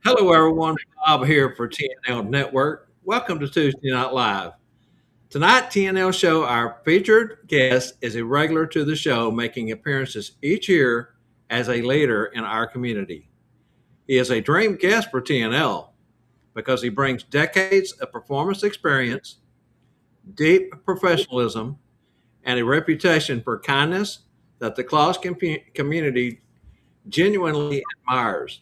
Hello, everyone. Bob here for TNL Network. Welcome to Tuesday Night Live. Tonight, TNL Show, our featured guest is a regular to the show, making appearances each year as a leader in our community. He is a dream guest for TNL because he brings decades of performance experience, deep professionalism, and a reputation for kindness that the Claus community genuinely admires.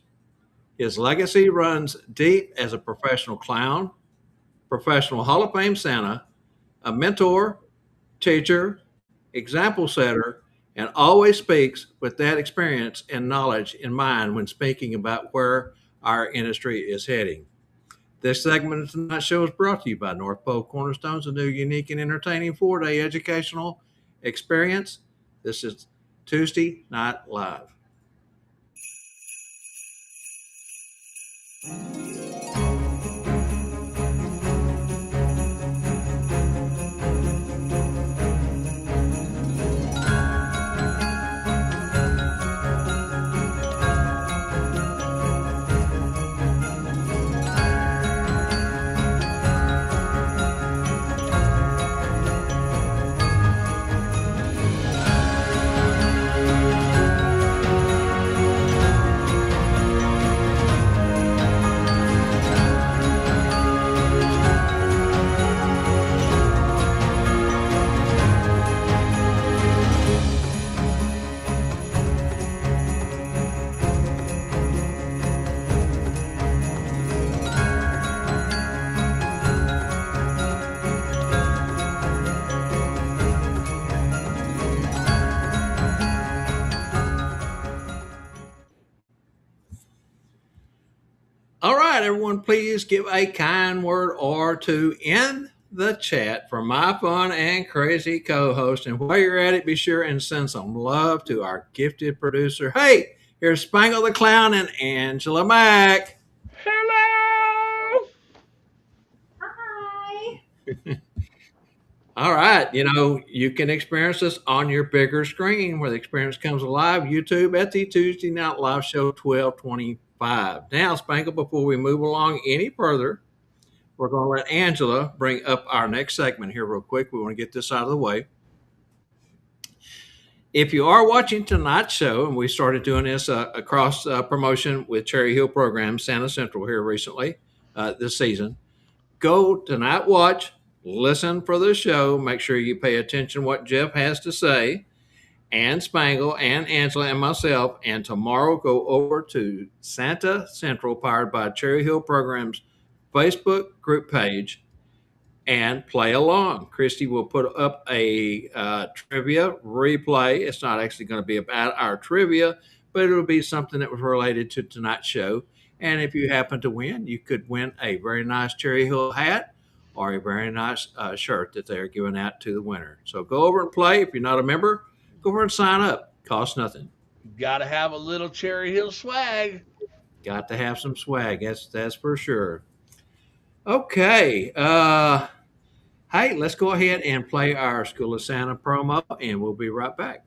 His legacy runs deep as a professional clown, professional Hall of Fame Santa, a mentor, teacher, example setter, and always speaks with that experience and knowledge in mind when speaking about where our industry is heading. This segment of tonight's show is brought to you by North Pole Cornerstones, a new, unique, and entertaining 4-day educational experience. This is Tuesday Night Live. All right, everyone, please give a kind word or two in the chat for my fun and crazy co host. And while you're at it, be sure and send some love to our gifted producer. Hey, here's Spangle the Clown and Angela Mack. Hello! Hi. All right, you can experience this on your bigger screen where the experience comes alive. YouTube at the Tuesday Night Live Show 1225. Now, Spangle, before we move along any further, we're going to let Angela bring up our next segment here real quick. We want to get this out of the way. If you are watching tonight's show, and we started doing this across promotion with Cherry Hill program, Santa Central here recently this season, go tonight, watch, listen for the show. Make sure you pay attention to what Jeff has to say, and Spangle and Angela and myself. And tomorrow, go over to Santa Central, powered by Cherry Hill Programs Facebook group page, and play along. Christy will put up a trivia replay. It's not actually going to be about our trivia, but it'll be something that was related to tonight's show. And if you happen to win, you could win a very nice Cherry Hill hat or a very nice shirt that they're giving out to the winner. So go over and play. If you're not a member, go over and sign up. Costs nothing. Gotta have a little Cherry Hill swag. Got to have some swag. That's for sure. Okay. Hey, let's go ahead and play our School of Santa promo, and we'll be right back.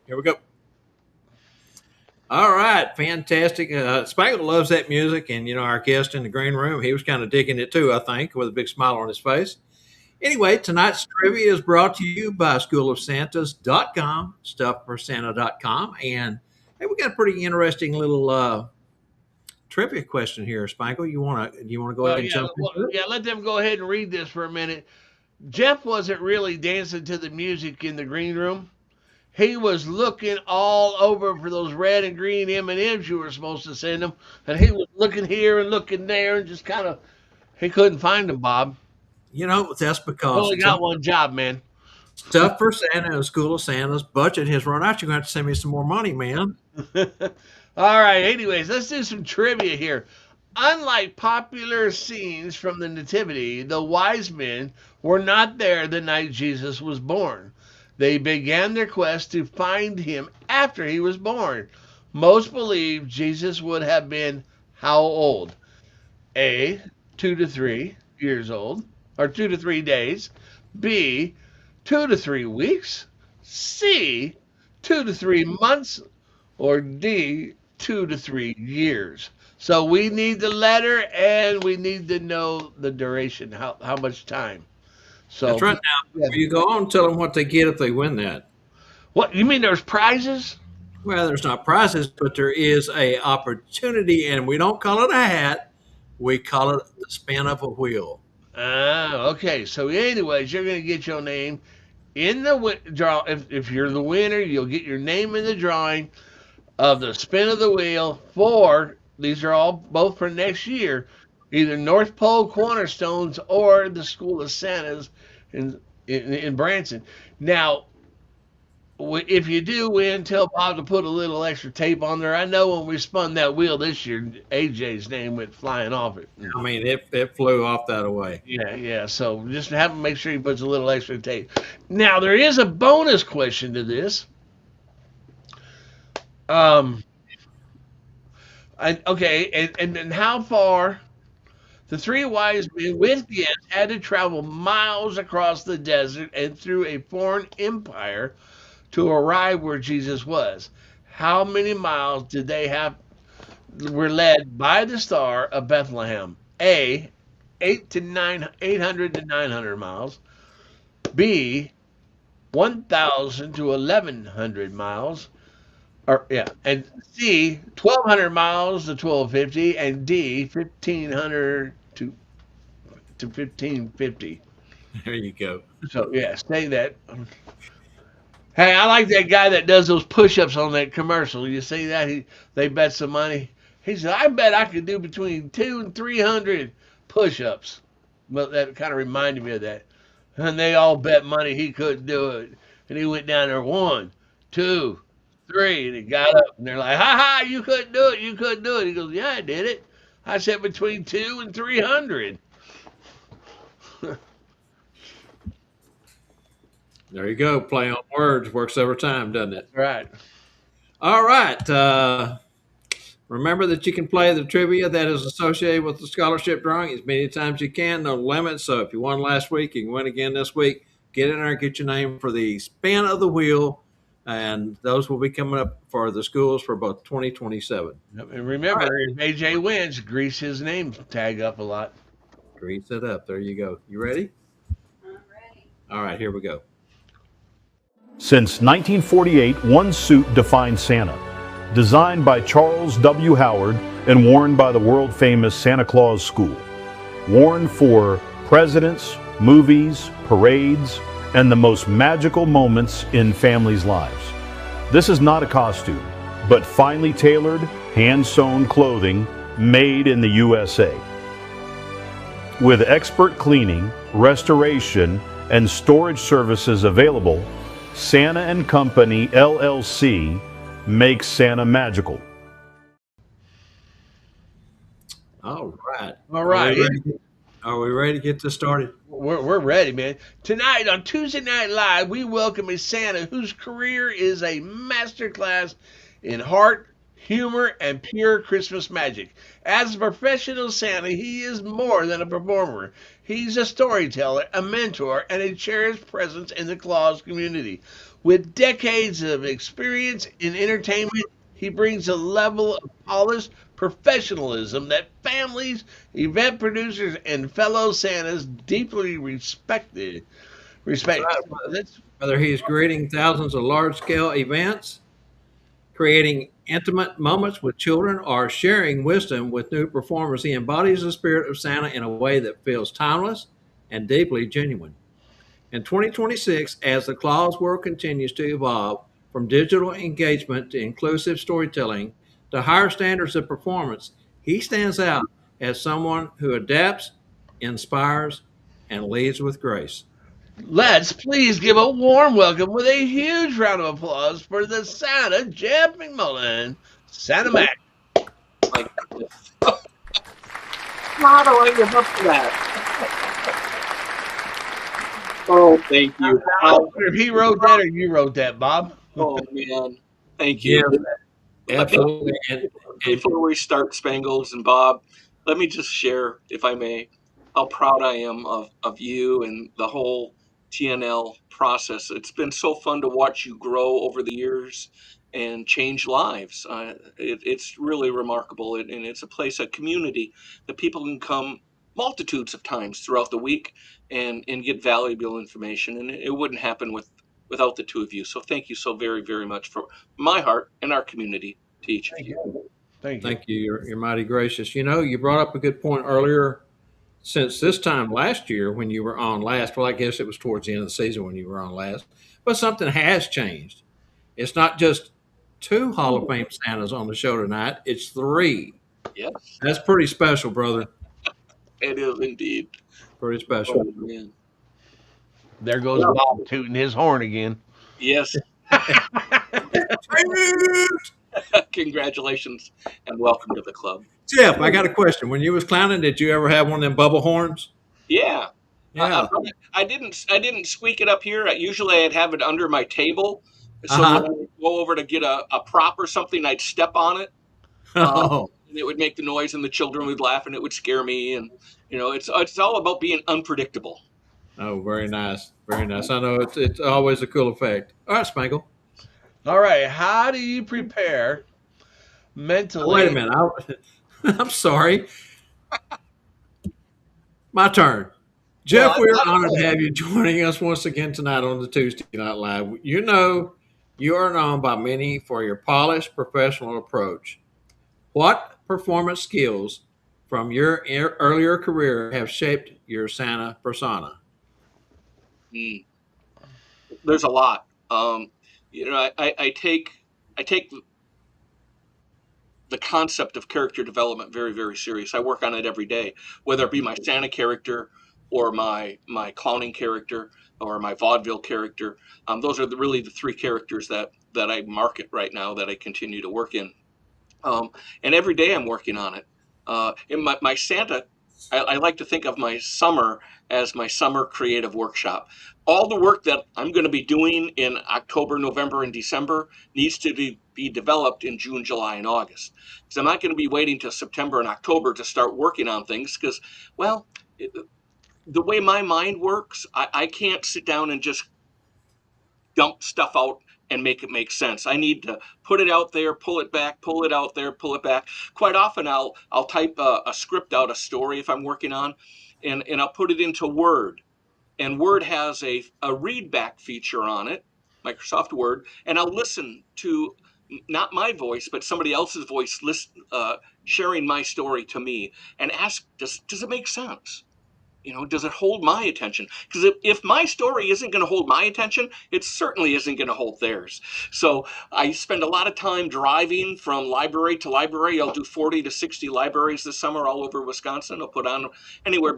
Here we go. All right, fantastic. Spangle loves that music, and our guest in the green room, he was kind of digging it too, I think, with a big smile on his face. Anyway, tonight's trivia is brought to you by schoolofsantas.com, stuffforsanta.com, and hey, we got a pretty interesting little trivia question here, Spangle. You want to go ahead and jump into it? Let them go ahead and read this for a minute. Jeff wasn't really dancing to the music in the green room. he was looking all over for those red and green M&Ms you were supposed to send him, and he was looking here and looking there, and just kind of he couldn't find them, Bob. That's He because only got one job, man. stuff for Santa and School of Santa's budget has run out. You're going to have to send me some more money, man. All right. Anyways, let's do some trivia here. Unlike popular scenes from the Nativity, the wise men were not there the night Jesus was born. They began their quest to find him after he was born. Most believe Jesus would have been how old? A, 2 to 3 years old, or 2 to 3 days. B, 2 to 3 weeks. C, 2 to 3 months. Or D, 2 to 3 years. So we need the letter and we need to know the duration, how much time. So That's right. Now, yeah. before you go on, tell them what they get if they win that. What you mean? There's prizes? Well, there's not prizes, but there is a opportunity, and we don't call it a hat. We call it the spin of a wheel. Ah, okay. So, anyways, you're gonna get your name in the draw. If you're the winner, you'll get your name in the drawing of the spin of the wheel for these are all both for next year, either North Pole Cornerstones or the School of Santas in Branson. Now, if you do win, tell Bob to put a little extra tape on there. I know when we spun that wheel this year, AJ's name went flying off it. I mean, it flew off that away. Yeah, yeah. So just have him make sure he puts a little extra tape. Now there is a bonus question to this. Okay, and then how far the three wise men with gifts had to travel miles across the desert and through a foreign empire to arrive where Jesus was. How many miles did they have were led by the star of Bethlehem? A, 800 to 900 miles. B, 1,000 to 1,100 miles. Or yeah, and C, 1,200 miles to 1,250, and D, 1,500 to 1,550. There you go. So yeah, say that. Hey, I like that guy that does those push-ups on that commercial. You see that? They bet some money. He said, "I bet I could do between 200 and 300 push-ups." But that kind of reminded me of that. And they all bet money he couldn't do it. And he went down there, 1, 2, 3, and he got up. And they're like, "Ha ha! You couldn't do it. You couldn't do it." He goes, "Yeah, I did it. I said between 2 and 300." There you go. Play on words works every time, doesn't it? Right. All right. Remember that you can play the trivia that is associated with the scholarship drawing as many times as you can, no limit. So if you won last week, you can win again this week. Get in there, get your name for the spin of the wheel, and those will be coming up for the schools for both 2027. And remember, if AJ wins, grease his name tag up a lot. Grease it up. There you go. You ready? I'm ready. All right, here we go. Since 1948, one suit defined Santa. Designed by Charles W. Howard and worn by the world-famous Santa Claus School. Worn for presidents, movies, parades, and the most magical moments in families' lives. This is not a costume, but finely tailored, hand-sewn clothing made in the USA. With expert cleaning, restoration, and storage services available, Santa and Company, LLC, makes Santa magical. All right. All right. Are we ready to get this started? We're ready, man. Tonight on Tuesday Night Live, we welcome a Santa whose career is a masterclass in heart, humor, and pure Christmas magic. As a professional Santa, he is more than a performer. He's a storyteller, a mentor, and a cherished presence in the Claus community. With decades of experience in entertainment, he brings a level of polished professionalism that families, event producers, and fellow Santas deeply respect. Whether he's creating thousands of large-scale events, creating intimate moments with children, or sharing wisdom with new performers, he embodies the spirit of Santa in a way that feels timeless and deeply genuine. In 2026, as the Claus world continues to evolve from digital engagement to inclusive storytelling to higher standards of performance, he stands out as someone who adapts, inspires, and leads with grace. Let's please give a warm welcome with a huge round of applause for the Santa Jeff McMullen. Santa Mac. My goodness. How do I live up to that? Oh, thank you. I wonder if he wrote that or you wrote that, Bob. Oh, man. Thank you. Absolutely. And Before we start, Spangles and Bob, let me just share, if I may, how proud I am of you and the whole TNL process. It's been so fun to watch you grow over the years and change lives. It's really remarkable, and it's a place, a community that people can come multitudes of times throughout the week and get valuable information. And it wouldn't happen without the two of you. So thank you so very, very much from my heart and our community to each of you. Thank you. thank you. You're mighty gracious. You know, you brought up a good point earlier. Since this time last year when you were on last, well, I guess it was towards the end of the season when you were on last, but something has changed. It's not just two Hall of Fame Santas on the show tonight, it's three. Yes, That's pretty special, brother. it is indeed. Pretty special. Oh, man. There goes Bob tooting his horn again. Yes. Congratulations and welcome to the club. Jeff, I got a question. When you was clowning, did you ever have one of them bubble horns? Yeah. Yeah. I didn't squeak it up here. Usually I'd have it under my table. So Uh-huh. when I would go over to get a prop or something, I'd step on it. Oh, And it would make the noise and the children would laugh and it would scare me. And, it's all about being unpredictable. oh, very nice. Very nice. I know it's always a cool effect. All right, Spangle. All right. How do you prepare mentally? Wait a minute. I'm sorry. My turn. Jeff, Well, we're honored to have you joining us once again tonight on the Tuesday Night Live. You know, you are known by many for your polished professional approach. What performance skills from your earlier career have shaped your Santa persona? Mm. There's a lot. I take the concept of character development very, very serious. I work on it every day, whether it be my Santa character or my clowning character or my vaudeville character. Those are really the three characters that I market right now that I continue to work in. And every day I'm working on it. In my Santa, I like to think of my summer as my summer creative workshop. All the work that I'm going to be doing in October, November, and December needs to be developed in June, July, and August. Because I'm not going to be waiting till September and October to start working on things because, well, the way my mind works, I can't sit down and just dump stuff out and make it make sense. I need to put it out there, pull it back, pull it out there, pull it back. Quite often I'll type a script out, a story if I'm working on, and I'll put it into Word. And Word has a read back feature on it, Microsoft Word, and I'll listen to not my voice, but somebody else's voice sharing my story to me and ask, does it make sense? Does it hold my attention? Because if my story isn't going to hold my attention, it certainly isn't going to hold theirs. So I spend a lot of time driving from library to library. I'll do 40 to 60 libraries this summer all over Wisconsin. I'll put on anywhere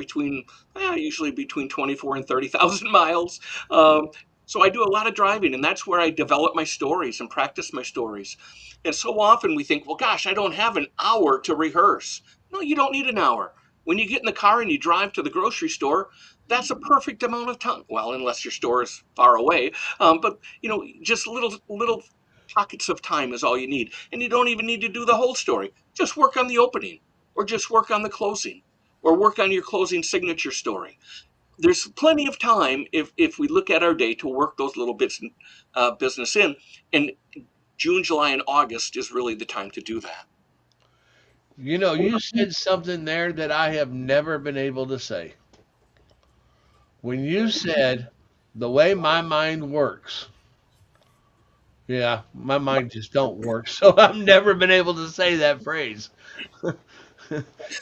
usually between 24 and 30,000 miles. So I do a lot of driving, and that's where I develop my stories and practice my stories. And so often we think, well, gosh, I don't have an hour to rehearse. No, you don't need an hour. When you get in the car and you drive to the grocery store, that's a perfect amount of time. Well, unless your store is far away, but just little pockets of time is all you need, and you don't even need to do the whole story. Just work on the opening, or just work on the closing, or work on your closing signature story. There's plenty of time if we look at our day to work those little bits business in, and June, July, and August is really the time to do that. You said something there that I have never been able to say. When you said the way my mind works, yeah, my mind just don't work. So I've never been able to say that phrase.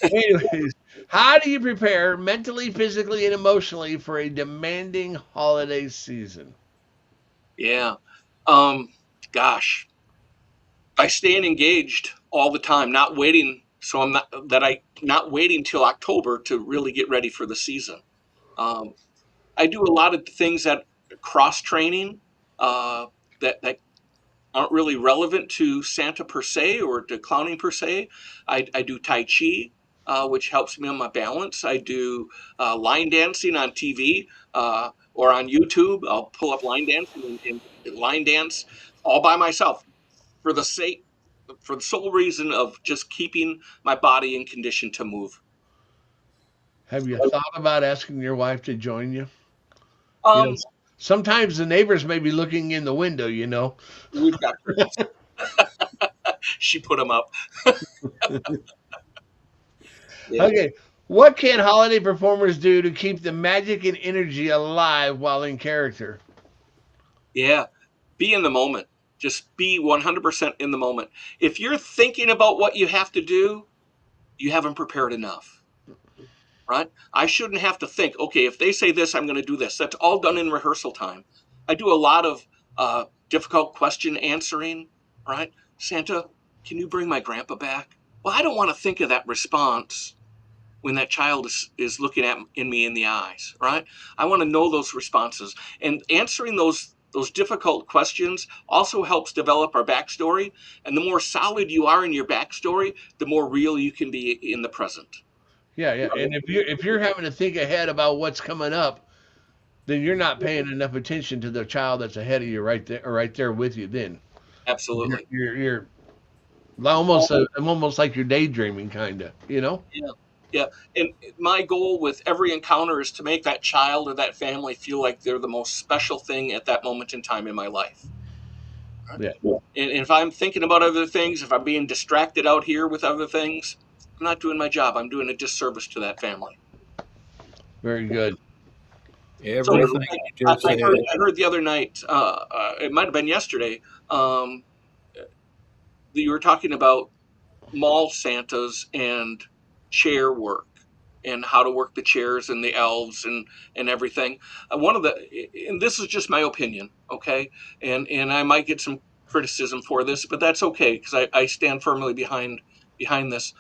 Anyways, how do you prepare mentally, physically, and emotionally for a demanding holiday season? Yeah. gosh, by staying engaged all the time, not waiting. So not waiting till October to really get ready for the season. I do a lot of things that cross training that aren't really relevant to Santa per se or to clowning per se. I do Tai Chi, which helps me on my balance. I do line dancing on TV or on YouTube. I'll pull up line dancing and line dance all by myself for the sole reason of just keeping my body in condition to move. Have you thought about asking your wife to join you? You know, Um, sometimes the neighbors may be looking in the window, you know. we've got curtains. She put them up. Yeah. Okay. What can holiday performers do to keep the magic and energy alive while in character? Yeah. Be in the moment. Just be 100% in the moment. If you're thinking about what you have to do, you haven't prepared enough, right? I shouldn't have to think, okay, if they say this, I'm going to do this. That's all done in rehearsal time. I do a lot of difficult question answering, right? Santa, can you bring my grandpa back? Well, I don't want to think of that response when that child is looking at me in the eyes, right? I want to know those responses, and answering those difficult questions also helps develop our backstory. And the more solid you are in your backstory, the more real you can be in the present. Yeah, yeah. And if you're having to think ahead about what's coming up, then you're not paying enough attention to the child that's ahead of you right there, or right there with you. Then you're Absolutely. you're, you're almost like you're daydreaming, kind of. You know? Yeah. Yeah. And my goal with every encounter is to make that child or that family feel like they're the most special thing at that moment in time in my life. Right? Yeah. And if I'm thinking about other things, if I'm being distracted out here with other things, I'm not doing my job. I'm doing a disservice to that family. Very good. So Everything you just said. I heard the other night, it might have been yesterday, that you were talking about mall Santas and chair work and how to work the chairs and the elves and everything. And this is just my opinion, okay? And I might get some criticism for this, but that's okay because I stand firmly behind this.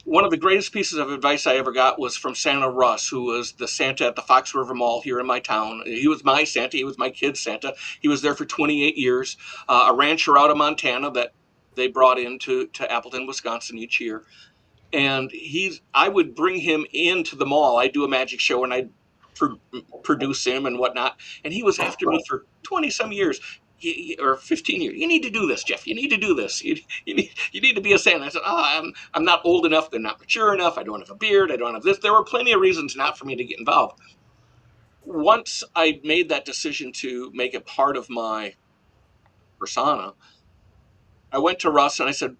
One of the greatest pieces of advice I ever got was from Santa Russ, who was the Santa at the Fox River Mall here in my town. He was my Santa. He was my kid's Santa. He was there for 28 years, a rancher out of Montana that they brought into Appleton, Wisconsin each year. And I would bring him into the mall. I do a magic show and I produce him and whatnot. And he was after me for 20 some years. Or 15 years. You need to do this, Jeff. You need to do this. You need to be a Santa. I said, I'm not old enough. They're not mature enough. I don't have a beard. I don't have this. There were plenty of reasons not for me to get involved. Once I made that decision to make it part of my persona, I went to Russ and I said,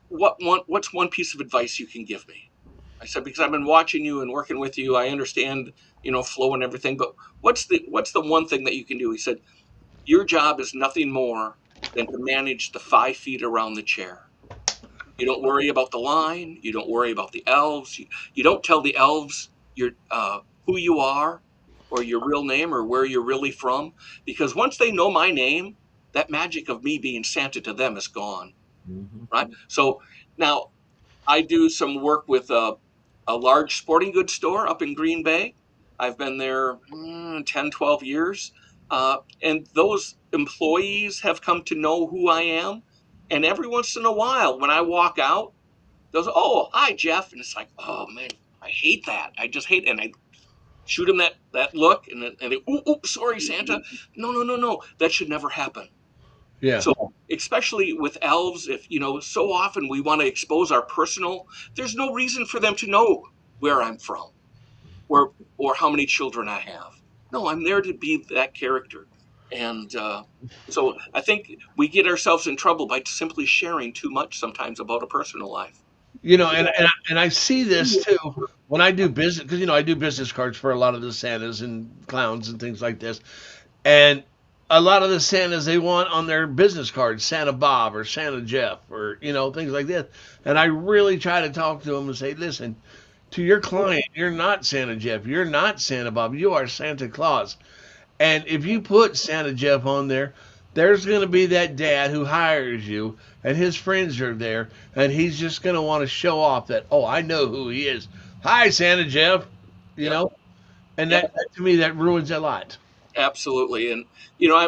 what's one piece of advice you can give me? I said, because I've been watching you and working with you. I understand, flow and everything, but what's the one thing that you can do? He said, your job is nothing more than to manage the 5 feet around the chair. You don't worry about the line. You don't worry about the elves. You don't tell the elves who you are or your real name or where you're really from. Because once they know my name, that magic of me being Santa to them is gone. Mm-hmm. Right? So now I do some work with a large sporting goods store up in Green Bay. I've been there 10, 12 years. And those employees have come to know who I am. And every once in a while, when I walk out, they'll say, oh, hi, Jeff. And it's like, oh, man, I hate that. I just hate it. And I shoot them that look. And they, ooh, sorry, Santa. No. That should never happen. Yeah. So especially with elves, if, so often we want to expose our personal, there's no reason for them to know where I'm from or how many children I have. No, I'm there to be that character. And so I think we get ourselves in trouble by simply sharing too much sometimes about a personal life. And I see this too when I do business, because I do business cards for a lot of the Santas and clowns and things like this. And a lot of the Santas, they want on their business cards Santa Bob or Santa Jeff or things like this. And I really try to talk to them and say, listen, to your client, you're not Santa Jeff, you're not Santa Bob, you are Santa Claus. And if you put Santa Jeff on there, there's going to be that dad who hires you, and his friends are there, and he's just going to want to show off that, oh, I know who he is. Hi, Santa Jeff. You Yep. know, and Yep. that to me that ruins a lot. Absolutely. And,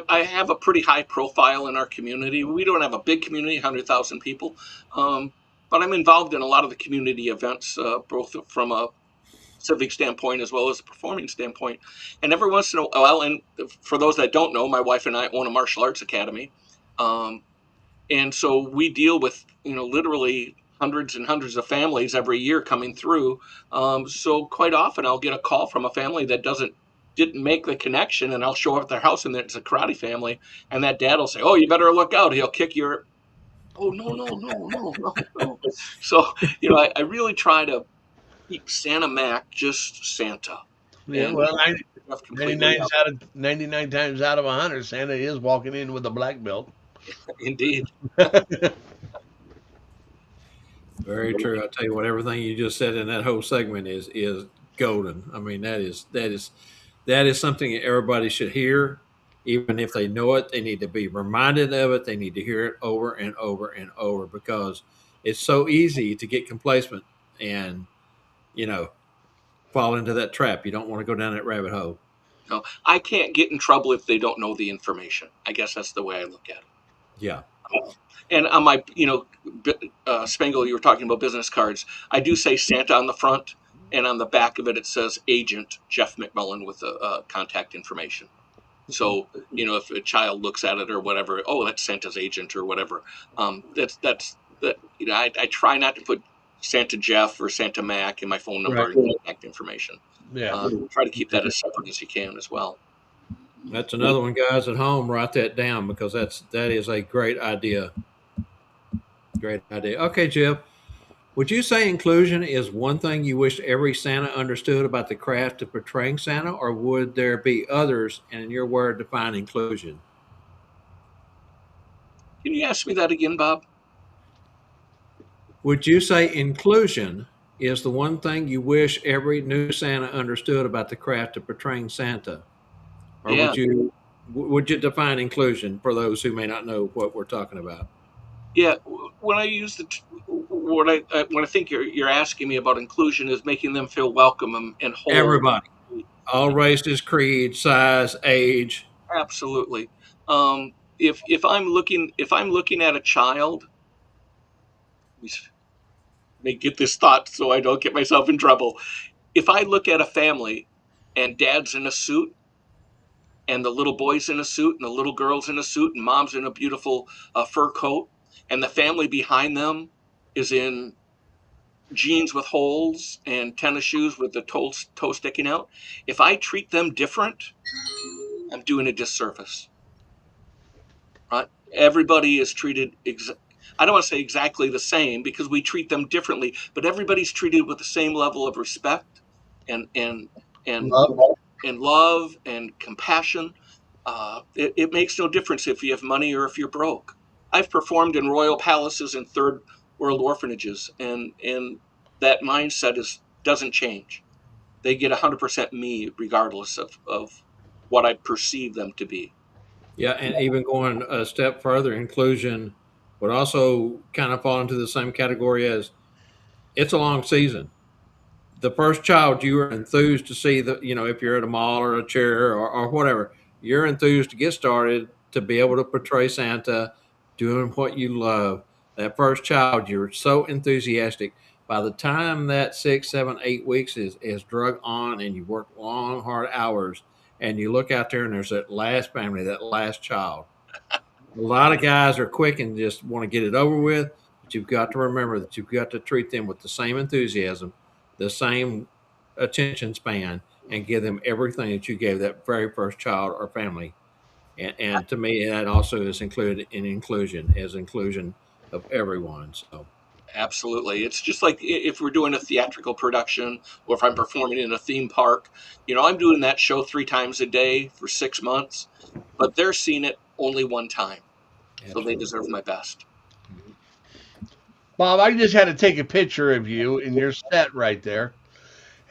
I have a pretty high profile in our community. We don't have a big community, 100,000 people. Um, but I'm involved in a lot of the community events, both from a civic standpoint as well as a performing standpoint. And every once in a while, and for those that don't know, my wife and I own a martial arts academy. Um, and so we deal with, literally hundreds and hundreds of families every year coming through. So quite often I'll get a call from a family that didn't make the connection, and I'll show up at their house and it's a karate family, and that dad will say, "Oh, you better look out. He'll kick your." Oh, no, no, no, no, no, no. So, I really try to keep Santa Mac just Santa. Yeah, And well, completely 99 times out of 100, Santa is walking in with a black belt. indeed. Very true. I tell you what, everything you just said in that whole segment is golden. I mean, that is something that everybody should hear. Even if they know it, they need to be reminded of it. They need to hear it over and over and over because it's so easy to get complacent and you know fall into that trap. You don't want to go down that rabbit hole. No, I can't get in trouble if they don't know the information. I guess that's the way I look at it. Yeah. And on my, Spangle, you were talking about business cards. I do say Santa on the front, and on the back of it, it says Agent Jeff McMullen with contact information. So, if a child looks at it or whatever, oh, that's Santa's agent or whatever. That's that. I try not to put Santa Jeff or Santa Mac in my phone number Right. and contact information. Yeah. Try to keep that as separate as you can as well. That's another one, guys at home. Write that down because that is a great idea. Great idea. Okay, Jeff. Would you say inclusion is one thing you wish every Santa understood about the craft of portraying Santa, or would there be others, and in your word, define inclusion? Can you ask me that again, Bob? Would you say inclusion is the one thing you wish every new Santa understood about the craft of portraying Santa, or Yeah. would you define inclusion for those who may not know what we're talking about? Yeah, when I use when I think you're asking me about inclusion is making them feel welcome and whole. Everybody, all races, creed, size, age. Absolutely. If I'm looking at a child, let me get this thought so I don't get myself in trouble. If I look at a family and dad's in a suit and the little boy's in a suit and the little girl's in a suit and mom's in a beautiful fur coat and the family behind them is in jeans with holes and tennis shoes with the toe sticking out, if I treat them different, I'm doing a disservice. Right? Everybody is treated I don't want to say exactly the same because we treat them differently, but everybody's treated with the same level of respect and Love. and love and compassion. It makes no difference if you have money or if you're broke. I've performed in royal palaces and third world orphanages, and that mindset doesn't change. They get 100% me regardless of what I perceive them to be. Yeah, and even going a step further, inclusion would also kind of fall into the same category as it's a long season. The first child you are enthused to see if you're at a mall or a chair or whatever, you're enthused to get started to be able to portray Santa doing what you love. That first child, you're so enthusiastic. By the time that 6, 7, 8 weeks is drug on and you work long, hard hours and you look out there and there's that last family, that last child. A lot of guys are quick and just want to get it over with, but you've got to remember that you've got to treat them with the same enthusiasm, the same attention span, and give them everything that you gave that very first child or family. And to me, that also is included in inclusion, as inclusion of everyone. So, Absolutely. It's just like if we're doing a theatrical production or if I'm performing in a theme park, I'm doing that show 3 times a day for 6 months, but they're seeing it only one time. So they deserve my best. Bob, I just had to take a picture of you in your set right there.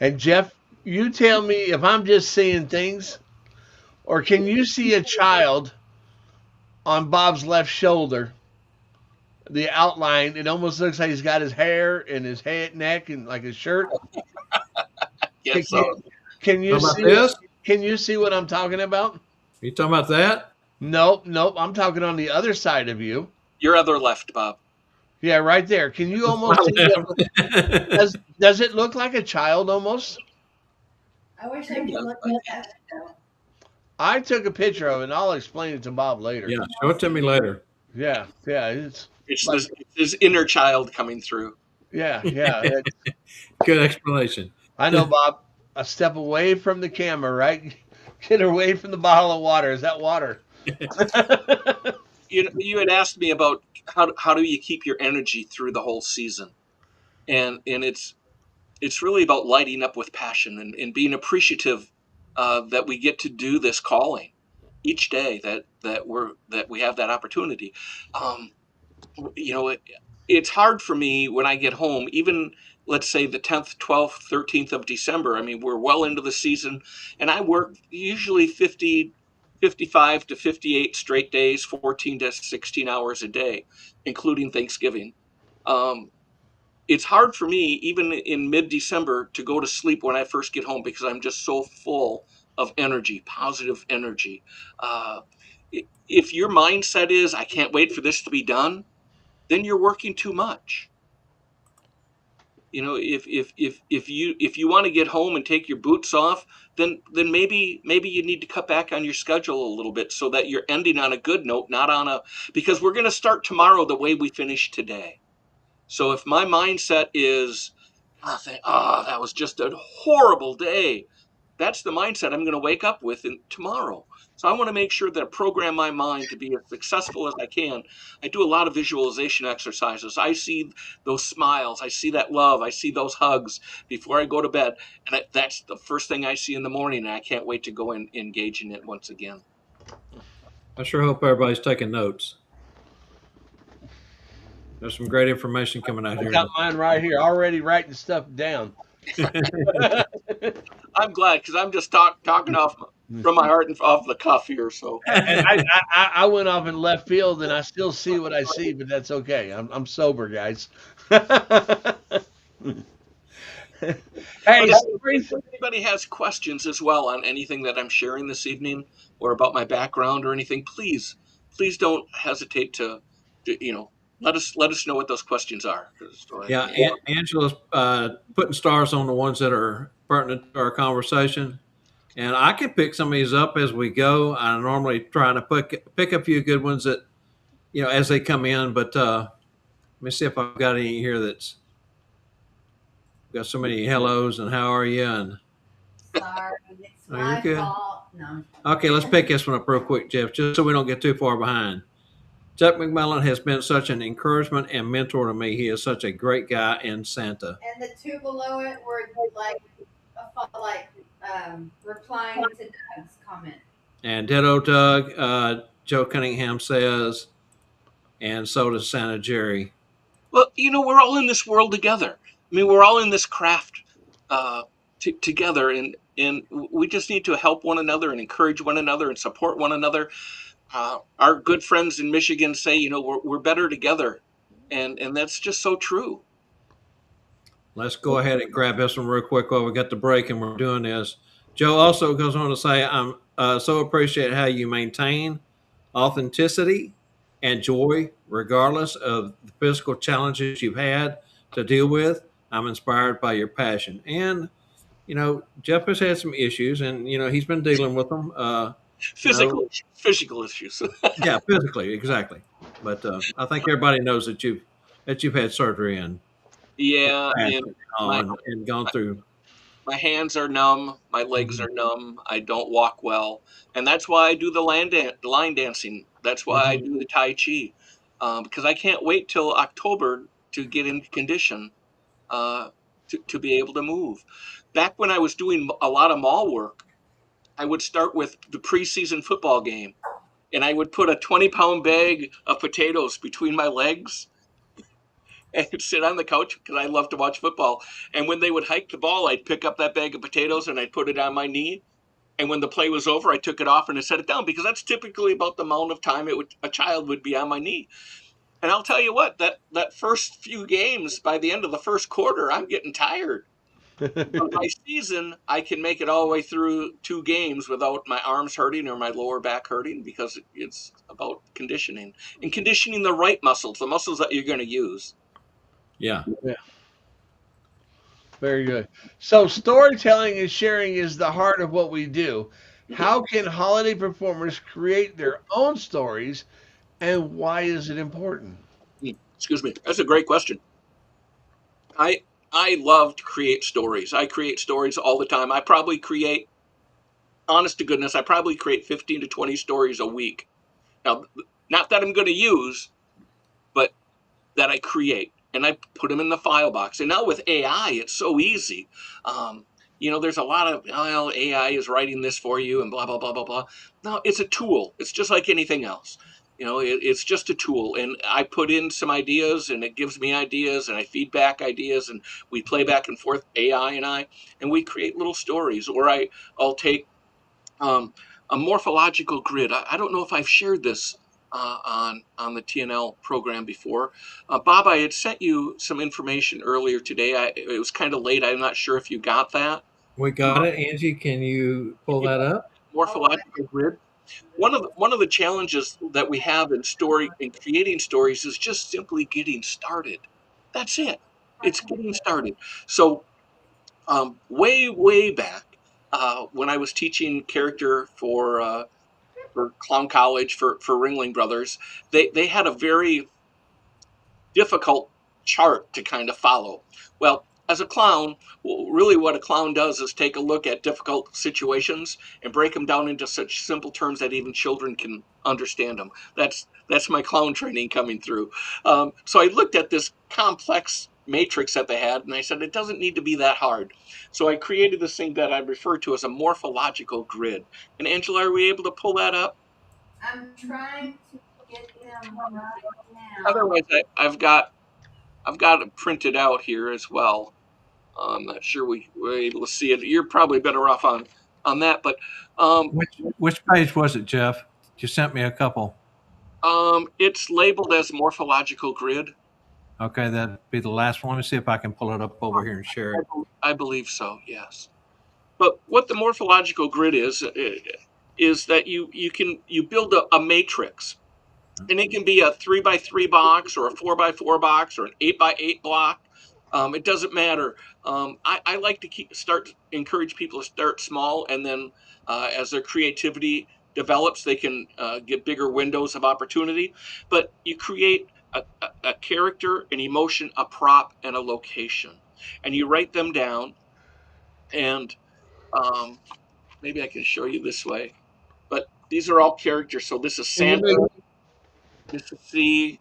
And Jeff, you tell me if I'm just seeing things, or can you see a child on Bob's left shoulder. The outline, it almost looks like he's got his hair and his head, neck, and like his shirt. Can, Yes, so can you How about see? this? Can you see what I'm talking about? You talking about that? Nope, nope. I'm talking on the other side of you. your other left, Bob. Yeah, right there. Can you almost see My left. does it look like a child almost? I wish I could Yeah, look I- at that. Though. I took a picture of it and I'll explain it to Bob later. Yeah, show it to me later. Yeah, it's It's like this inner child coming through. yeah, yeah. Good explanation. I know, Bob. A step away from the camera, right? Get away from the bottle of water. Is that water? You had asked me about how do you keep your energy through the whole season, and it's really about lighting up with passion and being appreciative that we get to do this calling each day, that we have that opportunity. Um, it's hard for me when I get home, even let's say the 10th, 12th, 13th of December. I mean, we're well into the season, and I work usually 55 to 58 straight days, 14 to 16 hours a day, including Thanksgiving. Um, it's hard for me, even in mid-December, to go to sleep when I first get home because I'm just so full of energy, positive energy. Uh, if your mindset is, I can't wait for this to be done, then you're working too much. If you want to get home and take your boots off, then maybe you need to cut back on your schedule a little bit so that you're ending on a good note, not on a, because we're going to start tomorrow the way we finished today. So if my mindset is, that was just a horrible day, that's the mindset I'm going to wake up with tomorrow. So I want to make sure that I program my mind to be as successful as I can. I do a lot of visualization exercises. I see those smiles. I see that love. I see those hugs before I go to bed. And that's the first thing I see in the morning. And I can't wait to go and engage in it once again. I sure hope everybody's taking notes. There's some great information coming out I here. got mine right here, already writing stuff down. I'm glad because I'm just talking off from my heart and off the cuff here. So And I went off in left field, and I still see what I see, but that's okay. I'm sober, guys. Hey, if anybody has questions as well on anything that I'm sharing this evening or about my background or anything, please don't hesitate to let us know what those questions are. Yeah, Angela's putting stars on the ones that are pertinent to our conversation, and I can pick some of these up as we go. I normally try to pick a few good ones that as they come in. But let me see if I've got any here that's got so many hellos and how are you and Sorry, it's Oh, you're my good. fault. No. okay. Let's pick this one up real quick, Jeff, just so we don't get too far behind. Chuck McMullen has been such an encouragement and mentor to me. He is such a great guy and Santa. And the two below it were like replying to Doug's comment. And ditto, Doug. Joe Cunningham says, and so does Santa Jerry. Well, we're all in this world together. I mean, we're all in this craft together, and we just need to help one another and encourage one another and support one another. Our good friends in Michigan say, we're better together, and that's just so true. Let's go ahead and grab this one real quick while we got the break and we're doing this. Joe also goes on to say, I'm so appreciate how you maintain authenticity and joy regardless of the physical challenges you've had to deal with. I'm inspired by your passion. And, Jeff has had some issues and, he's been dealing with them. Physical issues. Yeah, physically, exactly. But I think everybody knows that you've had surgery and Yeah, and gone through. My hands are numb. My legs are numb. I don't walk well, and that's why I do the line dancing. That's why I do the Tai Chi, because I can't wait till October to get in condition to be able to move. Back when I was doing a lot of mall work, I would start with the preseason football game, and I would put a 20-pound bag of potatoes between my legs and sit on the couch because I love to watch football. And when they would hike the ball, I'd pick up that bag of potatoes and I'd put it on my knee And when the play was over, I took it off and I set it down, because that's typically about the amount of time a child would be on my knee. And I'll tell you what, that first few games, by the end of the first quarter, I'm getting tired. But by season, I can make it all the way through 2 games without my arms hurting or my lower back hurting, because it's about conditioning and conditioning the right muscles, the muscles that you're going to use. Yeah. Yeah. Very good. So storytelling and sharing is the heart of what we do. How can holiday performers create their own stories, and why is it important? Excuse me. That's a great question. I love to create stories. I create stories all the time. I probably create, honest to goodness, I probably create 15 to 20 stories a week. Now, not that I'm going to use, but that I create, and I put them in the file box. And now with AI, it's so easy. There's a lot of, well, AI is writing this for you and blah, blah, blah, blah, blah. No, it's a tool. It's just like anything else. It's just a tool. And I put in some ideas, and it gives me ideas, and I feedback ideas, and we play back and forth, AI and we create little stories. Or I'll take a morphological grid. I don't know if I've shared this on the TNL program before. Bob, I had sent you some information earlier today. It was kind of late. I'm not sure if you got that. We got it. Angie, can you pull that up? Morphological grid. One of the challenges that we have in creating stories is just simply getting started. That's it. It's getting started. So way back, when I was teaching character for Clown College, for Ringling Brothers, they had a very difficult chart to kind of follow. Well, as a clown, really what a clown does is take a look at difficult situations and break them down into such simple terms that even children can understand them. That's my clown training coming through. So I looked at this complex matrix that they had, and I said, it doesn't need to be that hard. So I created this thing that I refer to as a morphological grid. And Angela, are we able to pull that up? I'm trying to get them right now. Otherwise, I've got it printed out here as well. I'm not sure we were able to see it. You're probably better off on that, but Which page was it, Jeff? You sent me a couple. it's labeled as morphological grid. Okay, that'd be the last one. Let me see if I can pull it up over here and share it. I believe so, yes. But what the morphological grid is that you build a matrix, and it can be a 3x3 box or a 4x4 box or an 8x8 block. It doesn't matter. I like to encourage people to start small, and then as their creativity develops, they can get bigger windows of opportunity. But you create a character, an emotion, a prop, and a location, and you write them down. And maybe I can show you this way. But these are all characters. So this is Can you Santa. make, This is C.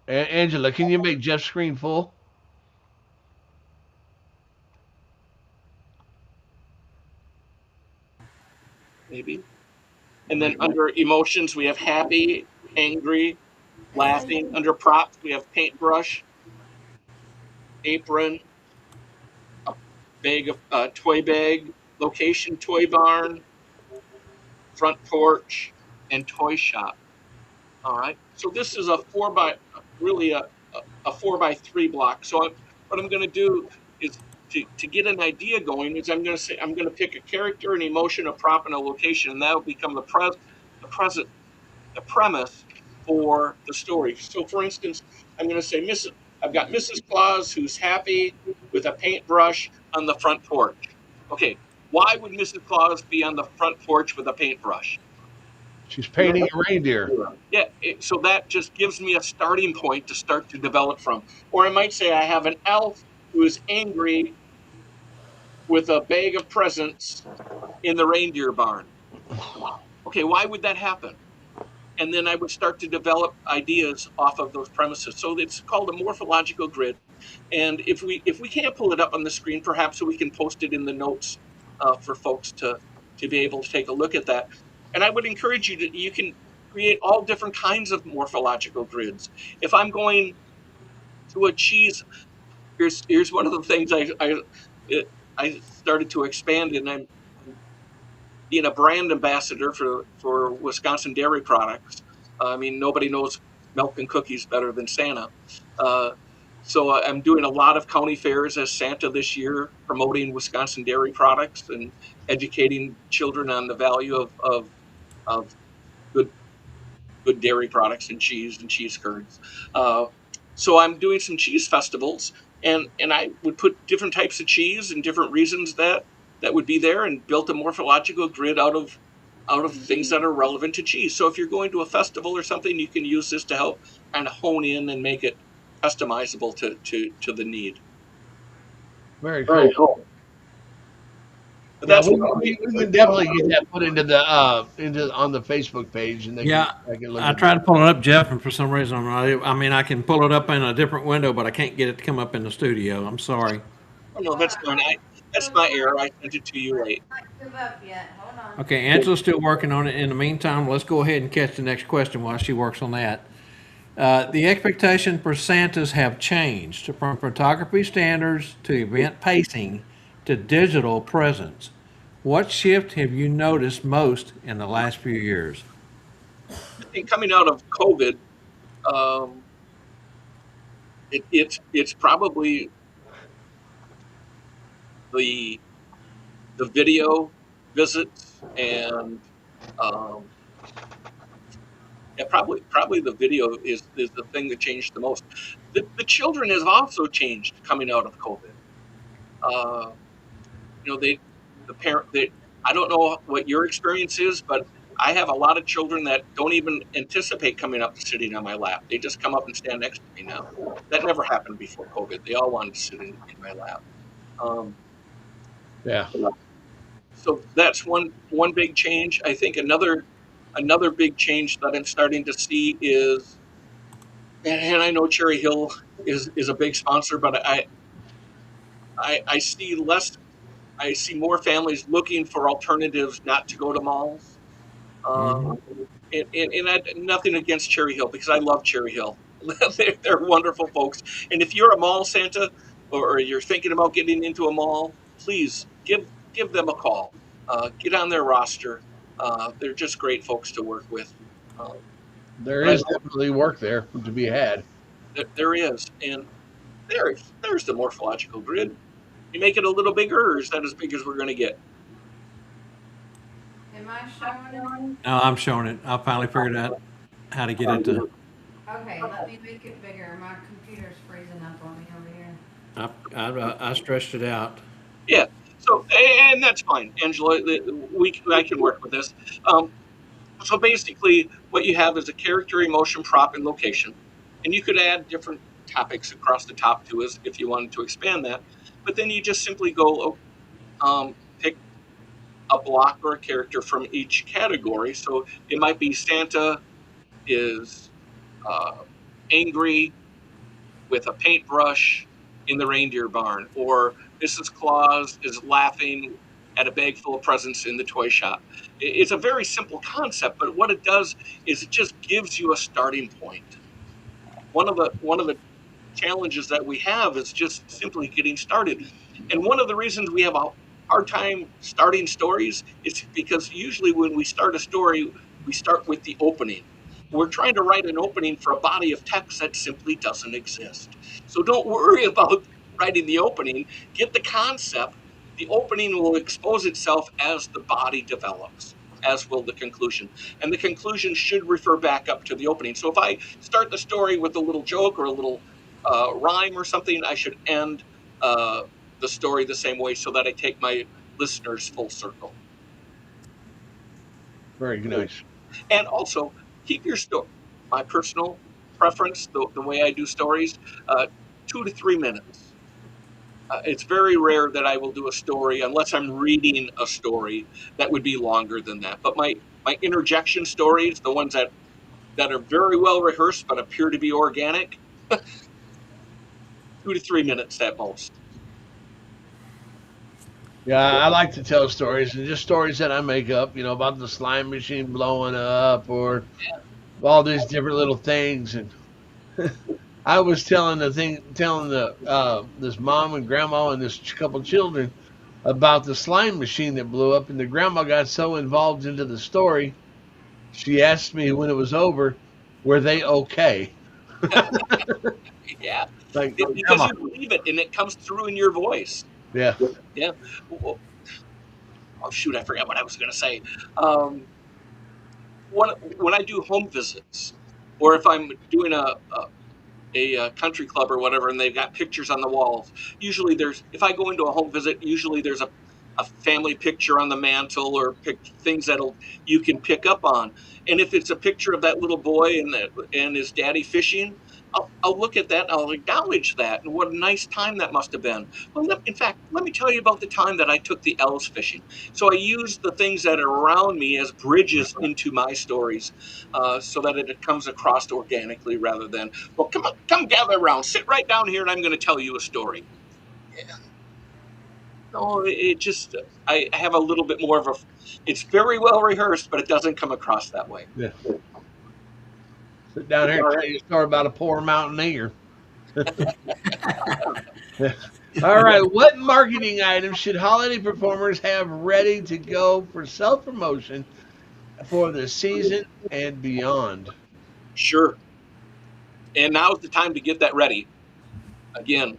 Angela, can you make Jeff's screen full? Maybe. And then under emotions, we have happy, angry, laughing. Under props, we have paintbrush, apron, a bag of toy bag, location, toy barn, front porch, and toy shop. All right. So this is a really a 4x3 block. So what I'm going to do is to get an idea going is I'm going to pick a character, an emotion, a prop, and a location, and that'll become the premise for the story. So for instance, I'm going to say I've got Mrs. Claus who's happy with a paintbrush on the front porch. Okay, why would Mrs. Claus be on the front porch with a paintbrush? She's painting a reindeer. Yeah, so that just gives me a starting point to start to develop from. Or I might say I have an elf who is angry with a bag of presents in the reindeer barn. Okay, why would that happen? And then I would start to develop ideas off of those premises. So it's called a morphological grid. And if we can't pull it up on the screen, perhaps we can post it in the notes for folks to be able to take a look at that. And I would encourage you can create all different kinds of morphological grids. If I'm going to a cheese, here's one of the things I started to expand, and being a brand ambassador for Wisconsin dairy products. I mean, nobody knows milk and cookies better than Santa. Uh, so I'm doing a lot of county fairs as Santa this year, promoting Wisconsin dairy products and educating children on the value of good good dairy products and cheese curds. Uh, so I'm doing some cheese festivals, and I would put different types of cheese and different reasons that would be there, and built a morphological grid out of things that are relevant to cheese. So if you're going to a festival or something, you can use this to help kind of hone in and make it customizable to the need. Very Very cool. cool. But Yeah, that's we can definitely get that put into the on the Facebook page, and Yeah, I can look I at tried to that. pull it up, Jeff, and for some reason I'm not. I mean, I can pull it up in a different window, but I can't get it to come up in the studio. I'm sorry. oh no, Hold that's on. fine. That's Still my trying. error. I sent it to you late. Not give up yet. Hold on. Okay, Angela's still working on it. In the meantime, let's go ahead and catch the next question while she works on that. The expectation for Santas have changed from photography standards to event pacing to digital presence. What shift have you noticed most in the last few years? I think coming out of COVID, um, it's probably the the video visits and um, yeah, probably the video is the thing that changed the most. The children have also changed coming out of COVID. Uh, they the parent they I don't know what your experience is, but I have a lot of children that don't even anticipate coming up and sitting on my lap. They just come up and stand next to me now. That never happened before COVID. They all wanted to sit in my lap. Um, Yeah. so that's one big change. I think another big change that I'm starting to see is, and I know Cherry Hill is a big sponsor, but I see less. I see more families looking for alternatives not to go to malls. Hmm. Um, and nothing against Cherry Hill, because I love Cherry Hill. They're wonderful folks. And if you're a mall Santa, or you're thinking about getting into a mall, please give them a call. Get on their roster. They're just great folks to work with. Um, There but is definitely work there to be had. there is, and there's the morphological grid. You make it a little bigger, or is that as big as we're going to get? Am I showing it? No, I'm showing it. I finally figured out how to get it to. Okay, let me make it bigger. My computer's freezing up on me over here. I stretched it out. Yeah. So, and that's fine, Angela. I can work with this. Um, so basically, what you have is a character, emotion, prop, and location, and you could add different topics across the top too, as if you wanted to expand that. But then you just simply go, pick a block or a character from each category. So it might be Santa is uh, angry with a paintbrush in the reindeer barn, or Mrs. Claus is laughing at a bag full of presents in the toy shop. It's a very simple concept, but what it does is it just gives you a starting point. One of the challenges that we have is just simply getting started. And one of the reasons we have a hard time starting stories is because usually when we start a story, we start with the opening. We're trying to write an opening for a body of text that simply doesn't exist. So don't worry about writing the opening. Get the concept. The opening will expose itself as the body develops, as will the conclusion. And the conclusion should refer back up to the opening. So if I start the story with a little joke or a little rhyme or something, I should end the story the same way, so that I take my listeners full circle. Very nice. And also, keep your story. My personal preference, the way I do stories, 2 to 3 minutes. It's very rare that I will do a story, unless I'm reading a story, that would be longer than that. But my interjection stories, the ones that are very well rehearsed but appear to be organic, 2 to 3 minutes at most. Yeah, I like to tell stories, and just stories that I make up, about the slime machine blowing up, or all these different little things. And I was telling the this mom and grandma and this couple children about the slime machine that blew up, and the grandma got so involved into the story, she asked me when it was over, were they okay? Yeah, Like, because grandma, you believe it and it comes through in your voice. yeah, Yeah. Oh, shoot, I forgot what I was going to say. Um, when I do home visits, or if I'm doing a country club or whatever, and they've got pictures on the walls. Usually, if I go into a home visit, usually there's a family picture on the mantle or things you can pick up on. And if it's a picture of that little boy and his daddy fishing, I'll look at that and I'll acknowledge that and what a nice time that must have been. Well, in fact, let me tell you about the time that I took the elves fishing. So I use the things that are around me as bridges into my stories, so that it comes across organically rather than, well, come on, come gather around, sit right down here, and I'm going to tell you a story. Yeah. No, it just, I have a little bit more of it's very well rehearsed, but it doesn't come across that way. yeah. Sit down here and tell you a story about a poor mountaineer. All right, what marketing items should holiday performers have ready to go for self promotion for the season and beyond? Sure. And now's the time to get that ready. Again,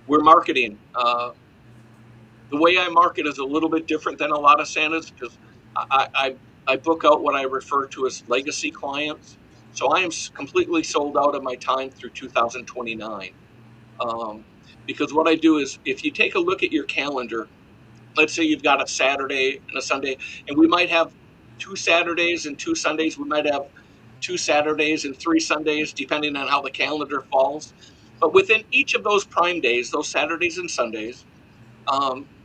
we're marketing. The way I market is a little bit different than a lot of Santas because I book out what I refer to as legacy clients. So I am completely sold out of my time through 2029. Because what I do is, if you take a look at your calendar, let's say you've got a Saturday and a Sunday, and we might have 2 Saturdays and 2 Sundays. We might have 2 Saturdays and 3 Sundays, depending on how the calendar falls. But within each of those prime days, those Saturdays and Sundays,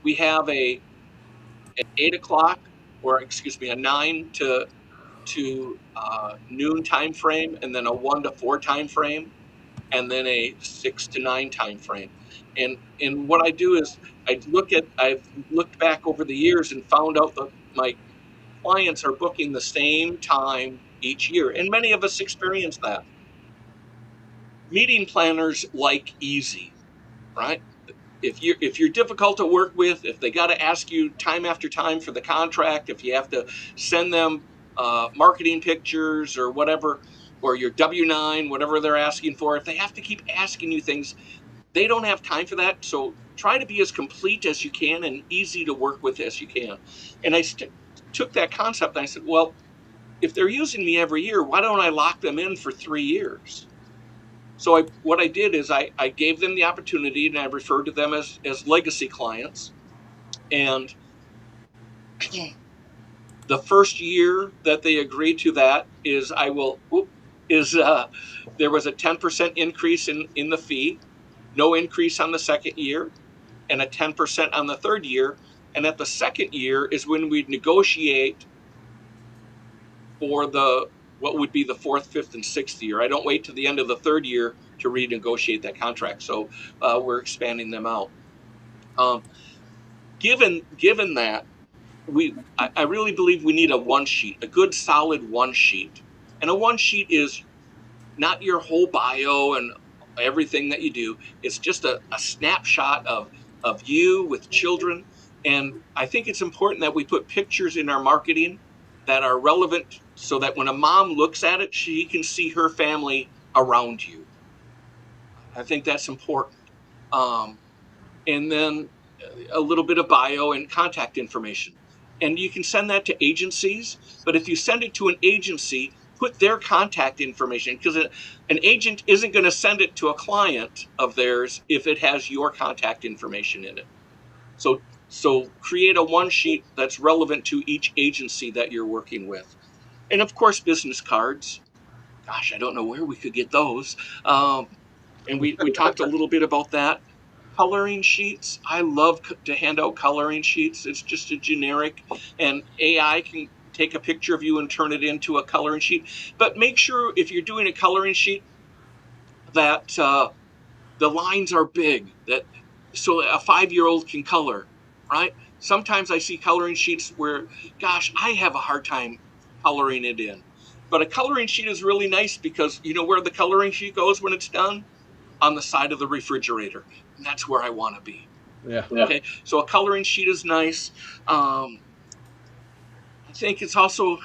we have an 8 o'clock, or excuse me, a 9 to noon time frame, and then a 1 to 4 time frame, and then a 6 to 9 time frame. And what I do is I've looked back over the years and found out that my clients are booking the same time each year, and many of us experience that. Meeting planners like easy, right? If you're difficult to work with, if they got to ask you time after time for the contract, if you have to send them marketing pictures or whatever, or your W-9, whatever they're asking for, if they have to keep asking you things, they don't have time for that. So try to be as complete as you can and easy to work with as you can. And I took that concept and I said, well, if they're using me every year, why don't I lock them in for 3 years? So what I did is I gave them the opportunity, and I referred to them as legacy clients. And the first year that they agreed to that is there was a 10% increase in the fee, no increase on the second year, and a 10% on the third year. And at the second year is when we'd negotiate for what would be the fourth, fifth, and sixth year. I don't wait to the end of the third year to renegotiate that contract. So we're expanding them out. Given that, I really believe we need a one sheet, a good solid one sheet. And a one sheet is not your whole bio and everything that you do. It's just a snapshot of you with children. And I think it's important that we put pictures in our marketing that are relevant so that when a mom looks at it, she can see her family around you. I think that's important. And then a little bit of bio and contact information. And you can send that to agencies, but if you send it to an agency, put their contact information, because an agent isn't going to send it to a client of theirs if it has your contact information in it. So create a one sheet that's relevant to each agency that you're working with. And of course, business cards. Gosh, I don't know where we could get those. And we talked a little bit about that. Coloring sheets. I love to hand out coloring sheets. It's just a generic, and AI can take a picture of you and turn it into a coloring sheet. But make sure if you're doing a coloring sheet that the lines are big, so a 5-year-old can color, right? Sometimes I see coloring sheets where, gosh, I have a hard time coloring it in. But a coloring sheet is really nice because you know where the coloring sheet goes when it's done? On the side of the refrigerator. And that's where I want to be. Yeah. Okay, so a coloring sheet is nice. I think it's also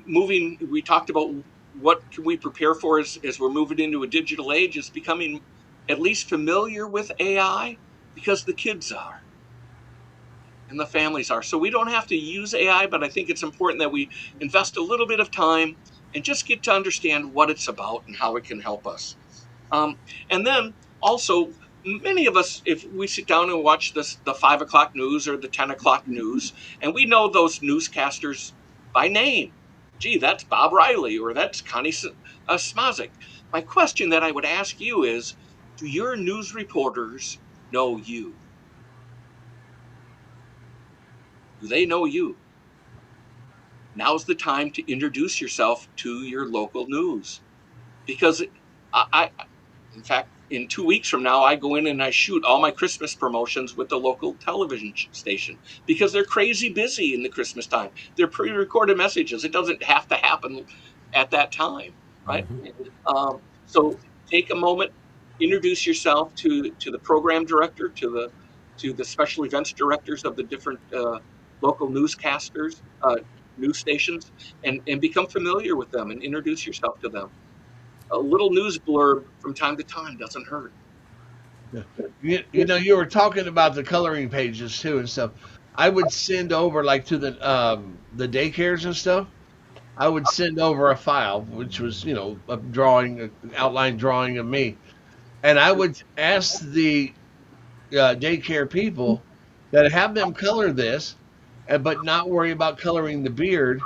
moving. We talked about what can we prepare for as we're moving into a digital age. It's becoming at least familiar with AI because the kids are and the families are. So we don't have to use AI, but I think it's important that we invest a little bit of time and just get to understand what it's about and how it can help us. And then also, many of us, if we sit down and watch the 5 o'clock news or the 10 o'clock news, and we know those newscasters by name. Gee, that's Bob Riley or that's Connie Smazik. My question that I would ask you is, do your news reporters know you? Do they know you? Now's the time to introduce yourself to your local news because I in fact, in 2 weeks from now, I go in and I shoot all my Christmas promotions with the local television station because they're crazy busy in the Christmas time. They're pre-recorded messages. It doesn't have to happen at that time, right? So take a moment, introduce yourself to the program director, to the special events directors of the different local newscasters, news stations, and become familiar with them and introduce yourself to them. A little news blurb from time to time doesn't hurt. Yeah. You were talking about the coloring pages too and stuff. I would send over like to the daycares and stuff. I would send over a file, which was a drawing, an outline drawing of me, and I would ask the daycare people that have them color this, but not worry about coloring the beard,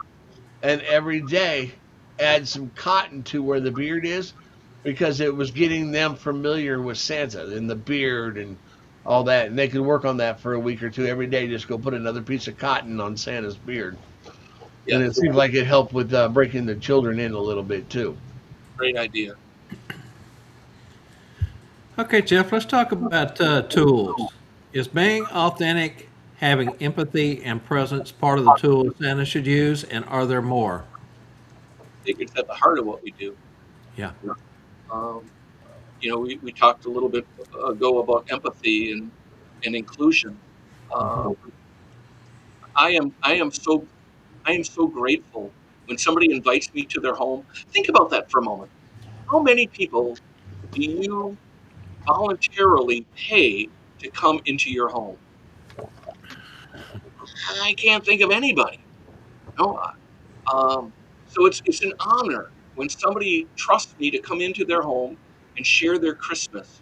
and every day add some cotton to where the beard is because it was getting them familiar with Santa and the beard and all that. And they could work on that for a week or two every day. Just go put another piece of cotton on Santa's beard. And it Yes, seemed like it helped with breaking the children in a little bit too. great idea. Okay, Jeff, let's talk about tools. Is being authentic, having empathy and presence part of the tools Santa should use, and are there more? I think it's at the heart of what we do. Yeah. Um, we talked a little bit ago about empathy and inclusion. Uh, I am so grateful when somebody invites me to their home. Think about that for a moment. How many people do you voluntarily pay to come into your home? I can't think of anybody. No, so it's an honor when somebody trusts me to come into their home and share their Christmas.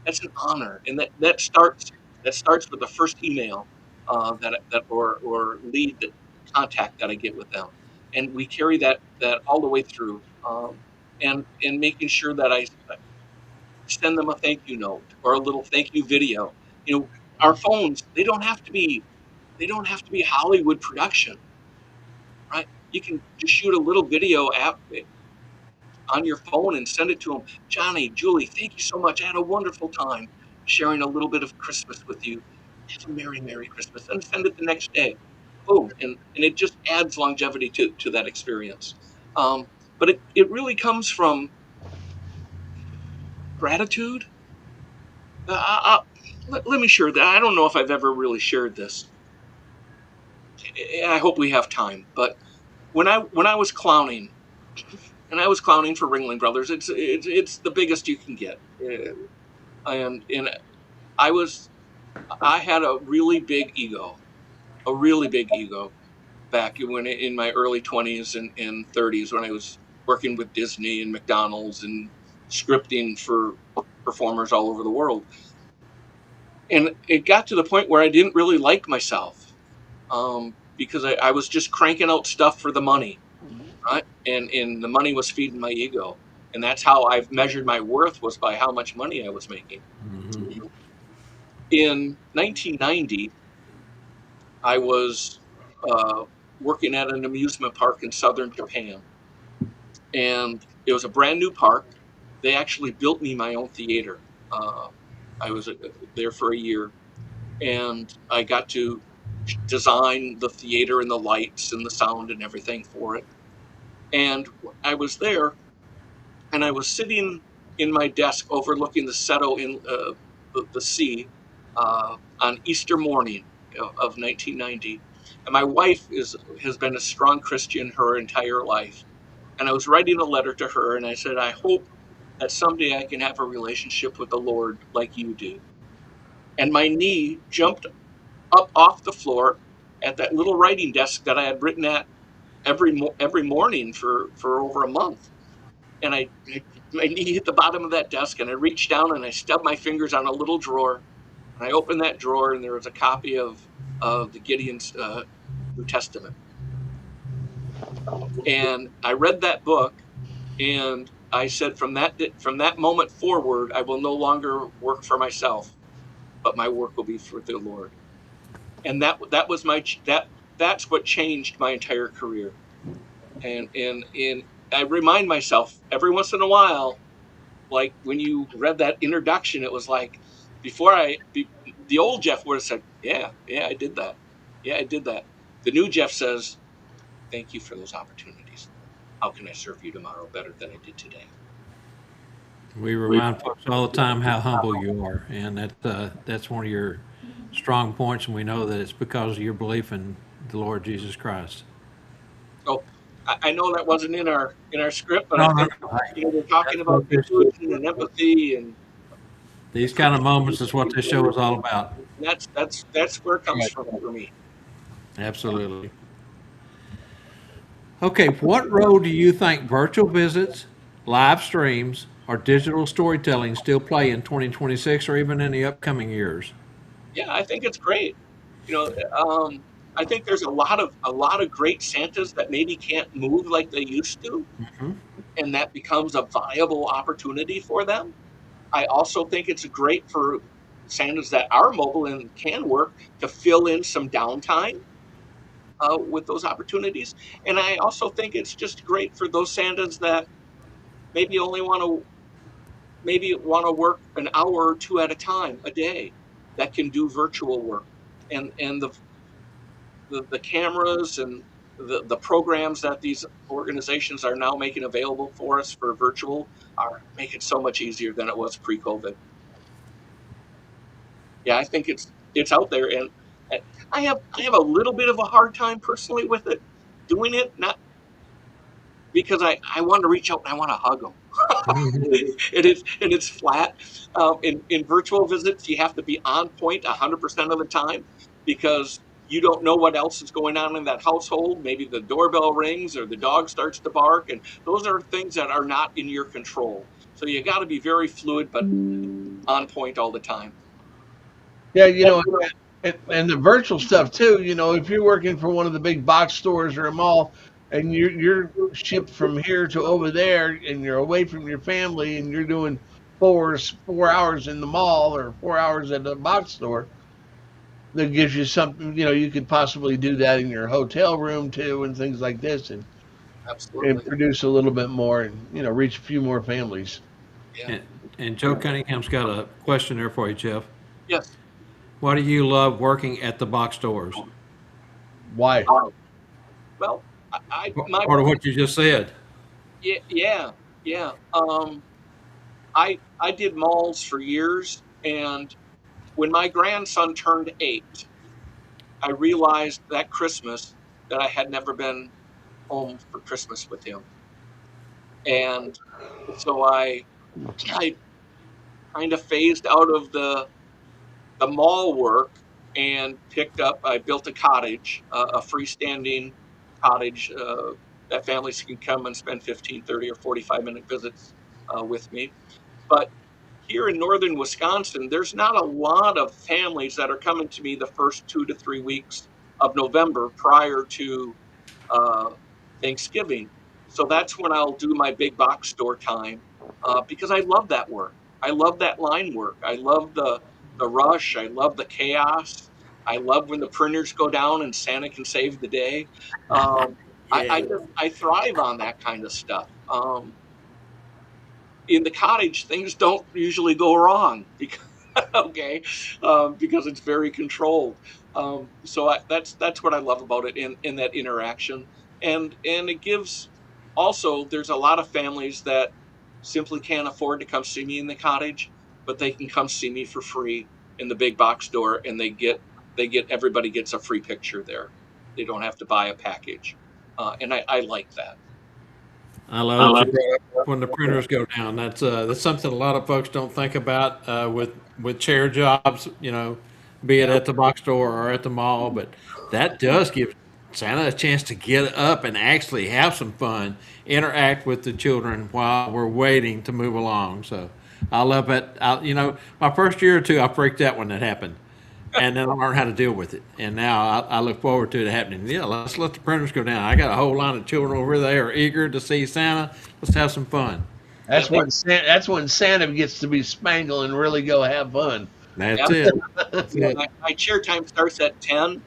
That's an honor, and that starts with the first email that or lead contact that I get with them, and we carry that all the way through, and making sure that I send them a thank you note or a little thank you video. Our phones they don't have to be Hollywood production, right? You can just shoot a little video app on your phone and send it to them. Johnny, Julie, thank you so much. I had a wonderful time sharing a little bit of Christmas with you. Have a Merry Christmas. And send it the next day. Boom. And it just adds longevity to that experience. But it really comes from gratitude. Let me share that. I don't know if I've ever really shared this. I hope we have time. But when I was clowning, and I was clowning for Ringling Brothers, it's the biggest you can get. And I had a really big ego, back when in my early 20s and 30s when I was working with Disney and McDonald's and scripting for performers all over the world. And it got to the point where I didn't really like myself, because I was just cranking out stuff for the money, right? And the money was feeding my ego. And that's how I've measured my worth, was by how much money I was making. In 1990, I was working at an amusement park in southern Japan, and it was a brand new park. They actually built me my own theater. I was there for a year, and I got to design the theater and the lights and the sound and everything for it. And I was there, and I was sitting in my desk overlooking the Seto in the sea on Easter morning of 1990. And my wife has been a strong Christian her entire life. And I was writing a letter to her, and I said, I hope that someday I can have a relationship with the Lord like you do. And my knee jumped up off the floor at that little writing desk that I had written at every morning for over a month. And my knee hit the bottom of that desk, and I reached down and I stubbed my fingers on a little drawer. And I opened that drawer, and there was a copy of the Gideon's New Testament. And I read that book, and I said, from that moment forward, I will no longer work for myself, but my work will be for the Lord. And that's what changed my entire career. And I remind myself every once in a while, like when you read that introduction, it was like the old Jeff would have said, yeah, I did that. Yeah, I did that. The new Jeff says, thank you for those opportunities. How can I serve you tomorrow better than I did today? We remind folks all the time how humble you are, and that's one of your strong points, and we know that it's because of your belief in the Lord Jesus Christ. So I know that wasn't in our script, but No, I no, think no. we're talking That's about what this, inclusion and empathy, and these kind of moments is what this show is all about. that's where it comes Right. from for me. Absolutely. Okay, what role do you think virtual visits, live streams, or digital storytelling still play in 2026 or even in the upcoming years? Yeah, I think it's great. You know, I think there's a lot of great Santas that maybe can't move like they used to, Mhm. and that becomes a viable opportunity for them. I also think it's great for Santas that are mobile and can work to fill in some downtime with those opportunities. And I also think it's just great for those Santas that maybe only want to work an hour or two at a time a day that can do virtual work. And the cameras and the programs that these organizations are now making available for us for virtual are making it so much easier than it was pre-COVID. Yeah, I think it's out there, and I have a little bit of a hard time personally with it, doing it, not because I want to reach out and I want to hug them. Mhm. It's flat. In virtual visits, you have to be on point 100% of the time because you don't know what else is going on in that household. Maybe the doorbell rings or the dog starts to bark, and those are things that are not in your control. So you got to be very fluid, but on point all the time. Yeah, and the virtual stuff too. If you're working for one of the big box stores or a mall, and you're shipped from here to over there, and you're away from your family, and you're doing 4 hours in the mall or 4 hours at the box store, that gives you something. You could possibly do that in your hotel room too, and things like this, and Absolutely. produce a little bit more, and reach a few more families. Yeah. And, and Joe Cunningham's got a question there for you, Jeff. Yes. Why do you love working at the box stores? Why? Well, my Part of what you just said. yeah. I did malls for years, and when my grandson turned 8, I realized that Christmas that I had never been home for Christmas with him, and so I kind of phased out of the mall work and picked up. I built a cottage, a freestanding cottage that families can come and spend 15, 30, or 45-minute visits with me. But here in northern Wisconsin, there's not a lot of families that are coming to me the first 2 to 3 weeks of November prior to uh, Thanksgiving. So that's when I'll do my big box store time because I love that work. I love that line work. I love the rush. I love the chaos. I love when the printers go down and Santa can save the day. Um, Yeah. I thrive on that kind of stuff. In the cottage, things don't usually go wrong because okay, because it's very controlled. That's what I love about it in that interaction, and it gives. Also, there's a lot of families that simply can't afford to come see me in the cottage, but they can come see me for free in the big box store, and everybody gets a free picture there. They don't have to buy a package, and I like that. I love that you brought up when the printers go down. That's something a lot of folks don't think about with chair jobs. Be it Yeah. at the box store or at the mall, but that does give Santa a chance to get up and actually have some fun, interact with the children while we're waiting to move along. So I love it. My first year or two, I freaked out when that happened, and then I learned how to deal with it. And now I look forward to it happening. Yeah, let's let the printers go down. I got a whole line of children over there eager to see Santa. Let's have some fun. That's when Santa gets to be spangled and really go have fun. That's it. That's it. My chair time starts at 10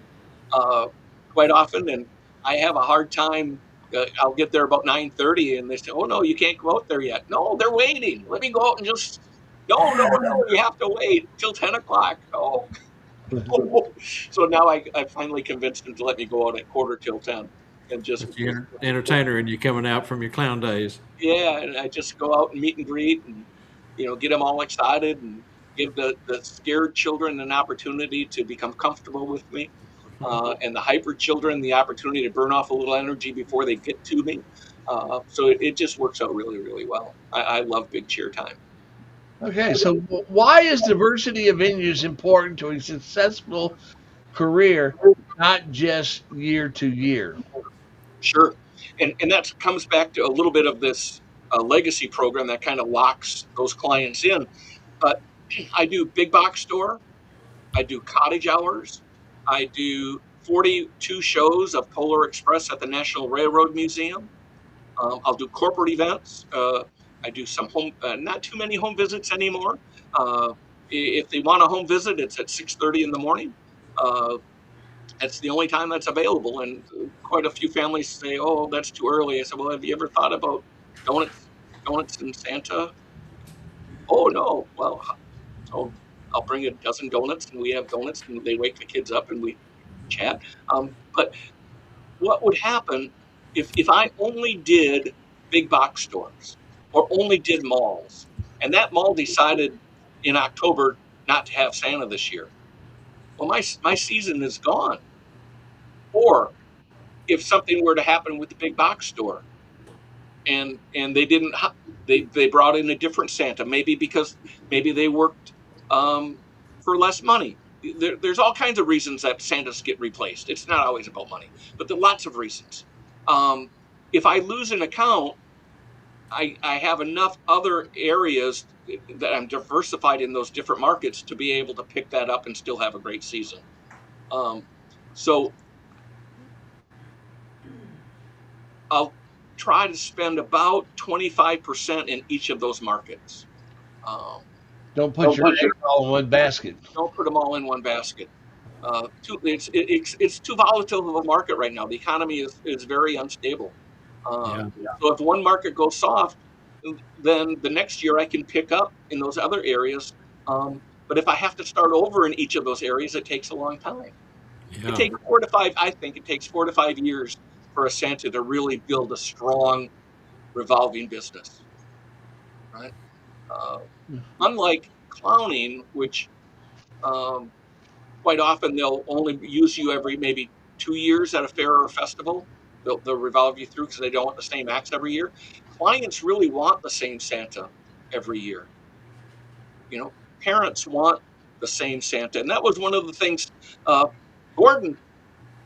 quite often, and I have a hard time. I'll get there about 9:30, and they say, "Oh no, you can't go out there yet." No, they're waiting. Let me go out and just. No, you have to wait till 10 o'clock. Oh. So now I finally convinced him to let me go out at 10:15 and just entertainer and you coming out from your clown days. Yeah, and I just go out and meet and greet and get them all excited and give the scared children an opportunity to become comfortable with me, and the hyper children the opportunity to burn off a little energy before they get to me. So it just works out really, really well. I love big cheer time. Okay, so why is diversity of venues important to a successful career, not just year to year? Sure. And that comes back to a little bit of this legacy program that kind of locks those clients in. But I do big box store. I do cottage hours. I do 42 shows of Polar Express at the National Railroad Museum. I'll do corporate events. I do some home, not too many home visits anymore. If they want a home visit, it's at 6:30 in the morning. That's the only time that's available. And quite a few families say, "Oh, that's too early." I said, "Well, have you ever thought about donuts and Santa?" "Oh, no." "Well, so I'll bring a dozen donuts, and we have donuts, and they wake the kids up, and we chat." But what would happen if I only did big box stores or only did malls, and that mall decided in October not to have Santa this year? Well, my season is gone. Or if something were to happen with the big box store, and they brought in a different Santa, maybe because they worked for less money. There's all kinds of reasons that Santas get replaced. It's not always about money, but there are lots of reasons. If I lose an account, I have enough other areas that I'm diversified in those different markets to be able to pick that up and still have a great season. So I'll try to spend about 25% in each of those markets. Don't put your eggs all in one basket. Don't put them all in one basket. It's too volatile of a market right now. The economy is very unstable. So if one market goes soft, then the next year I can pick up in those other areas. But if I have to start over in each of those areas, it takes a long time. Yeah. It takes 4 to 5. I think it takes 4 to 5 years for a Santa to really build a strong revolving business. Right? Unlike clowning, which quite often they'll only use you every maybe 2 years at a fair or a festival. They'll revolve you through because they don't want the same acts every year. Clients really want the same Santa every year. Parents want the same Santa. And that was one of the things Gordon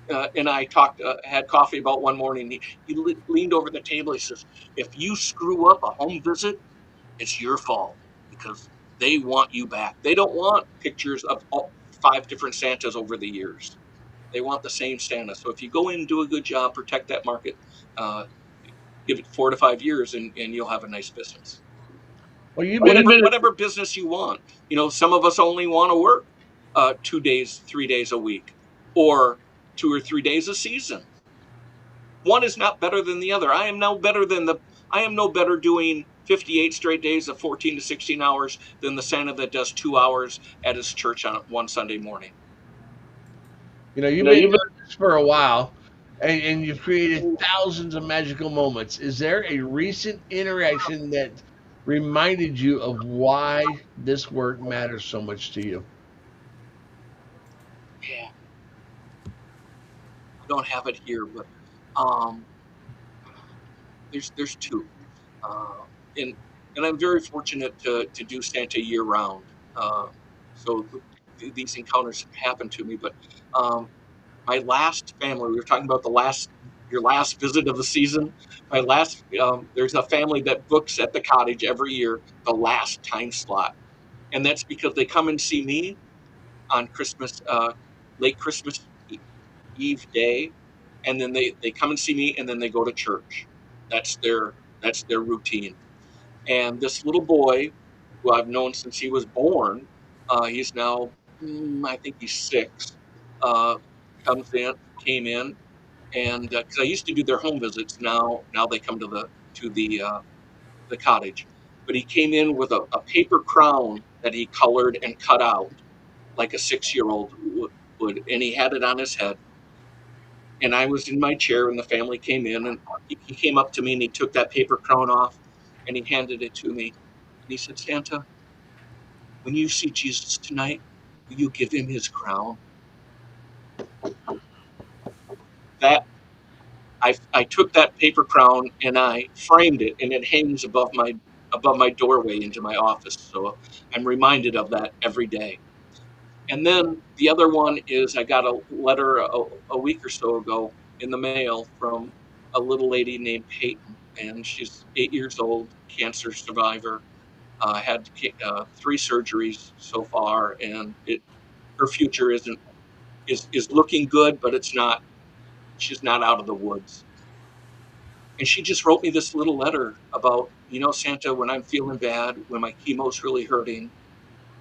and I had coffee about one morning. He leaned over the table. He says, "If you screw up a home visit, it's your fault because they want you back. They don't want pictures of 5 different Santas over the years. They want the same Santa. So if you go in and do a good job, protect that market, give it 4 to 5 years, and you'll have a nice business." Well, whatever business you want. Some of us only want to work 2 days, 3 days a week, or 2 or 3 days a season. One is not better than the other. I am no better doing 58 straight days of 14 to 16 hours than the Santa that does 2 hours at his church on one Sunday morning. You've been doing this for a while, and you've created thousands of magical moments. Is there a recent interaction that reminded you of why this work matters so much to you? don't have it here, but um, there's two, uh, and I'm very fortunate to do Santa year round. Uh, so these encounters happen to me, but um, my last family, we were talking about your last visit of the season. My last, there's a family that books at the cottage every year, the last time slot. And that's because they come and see me on late Christmas Eve day. And then they come and see me and then they go to church. That's that's their routine. And this little boy who I've known since he was born, he's now, I think he's 6, uh, came in, and because I used to do their home visits, now they come to the cottage. But he came in with a paper crown that he colored and cut out like a 6-year-old would, and he had it on his head. And I was in my chair, and the family came in, and he came up to me and he took that paper crown off, and he handed it to me, and he said, "Santa, when you see Jesus tonight, will you give him his crown?" That I took that paper crown and I framed it, and it hangs above my doorway into my office. So I'm reminded of that every day. And then the other one is I got a letter a week or so ago in the mail from a little lady named Peyton, and she's 8 years old, cancer survivor. Had 3 surgeries so far, and her future is looking good, but it's not. She's not out of the woods. And she just wrote me this little letter about, Santa, when I'm feeling bad, when my chemo's really hurting,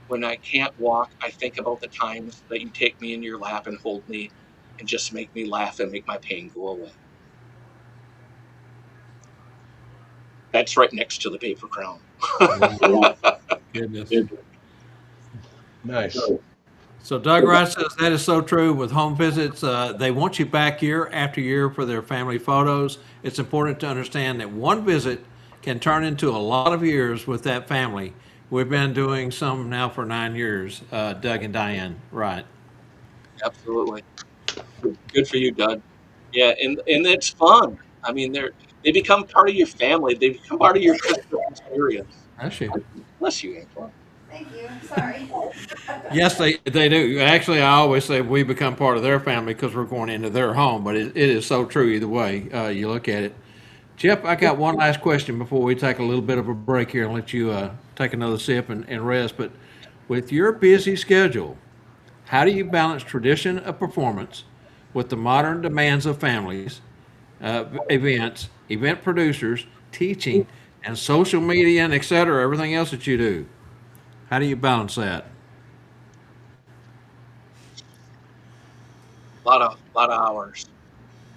when I can't walk, I think about the times that you take me in your lap and hold me and just make me laugh and make my pain go away. That's right next to the paper crown. Goodness. Nice. So Doug Wright says that is so true with home visits. They want you back year after year for their family photos. It's important to understand that one visit can turn into a lot of years with that family. We've been doing some now for 9 years, Doug and Diane. Right. Absolutely. Good for you, Doug. Yeah, and it's fun. I mean, they become part of your family. They become part of your Christmas experience. That's you. Bless you, Angela. Thank you. Sorry. Yes, they do. Actually, I always say we become part of their family because we're going into their home, but it is so true either way you look at it. Jeff, I got one last question before we take a little bit of a break here and let you take another sip and rest. But with your busy schedule, how do you balance tradition of performance with the modern demands of families, events, event producers, teaching, and social media and et cetera, everything else that you do? How do you balance that? Lot of hours.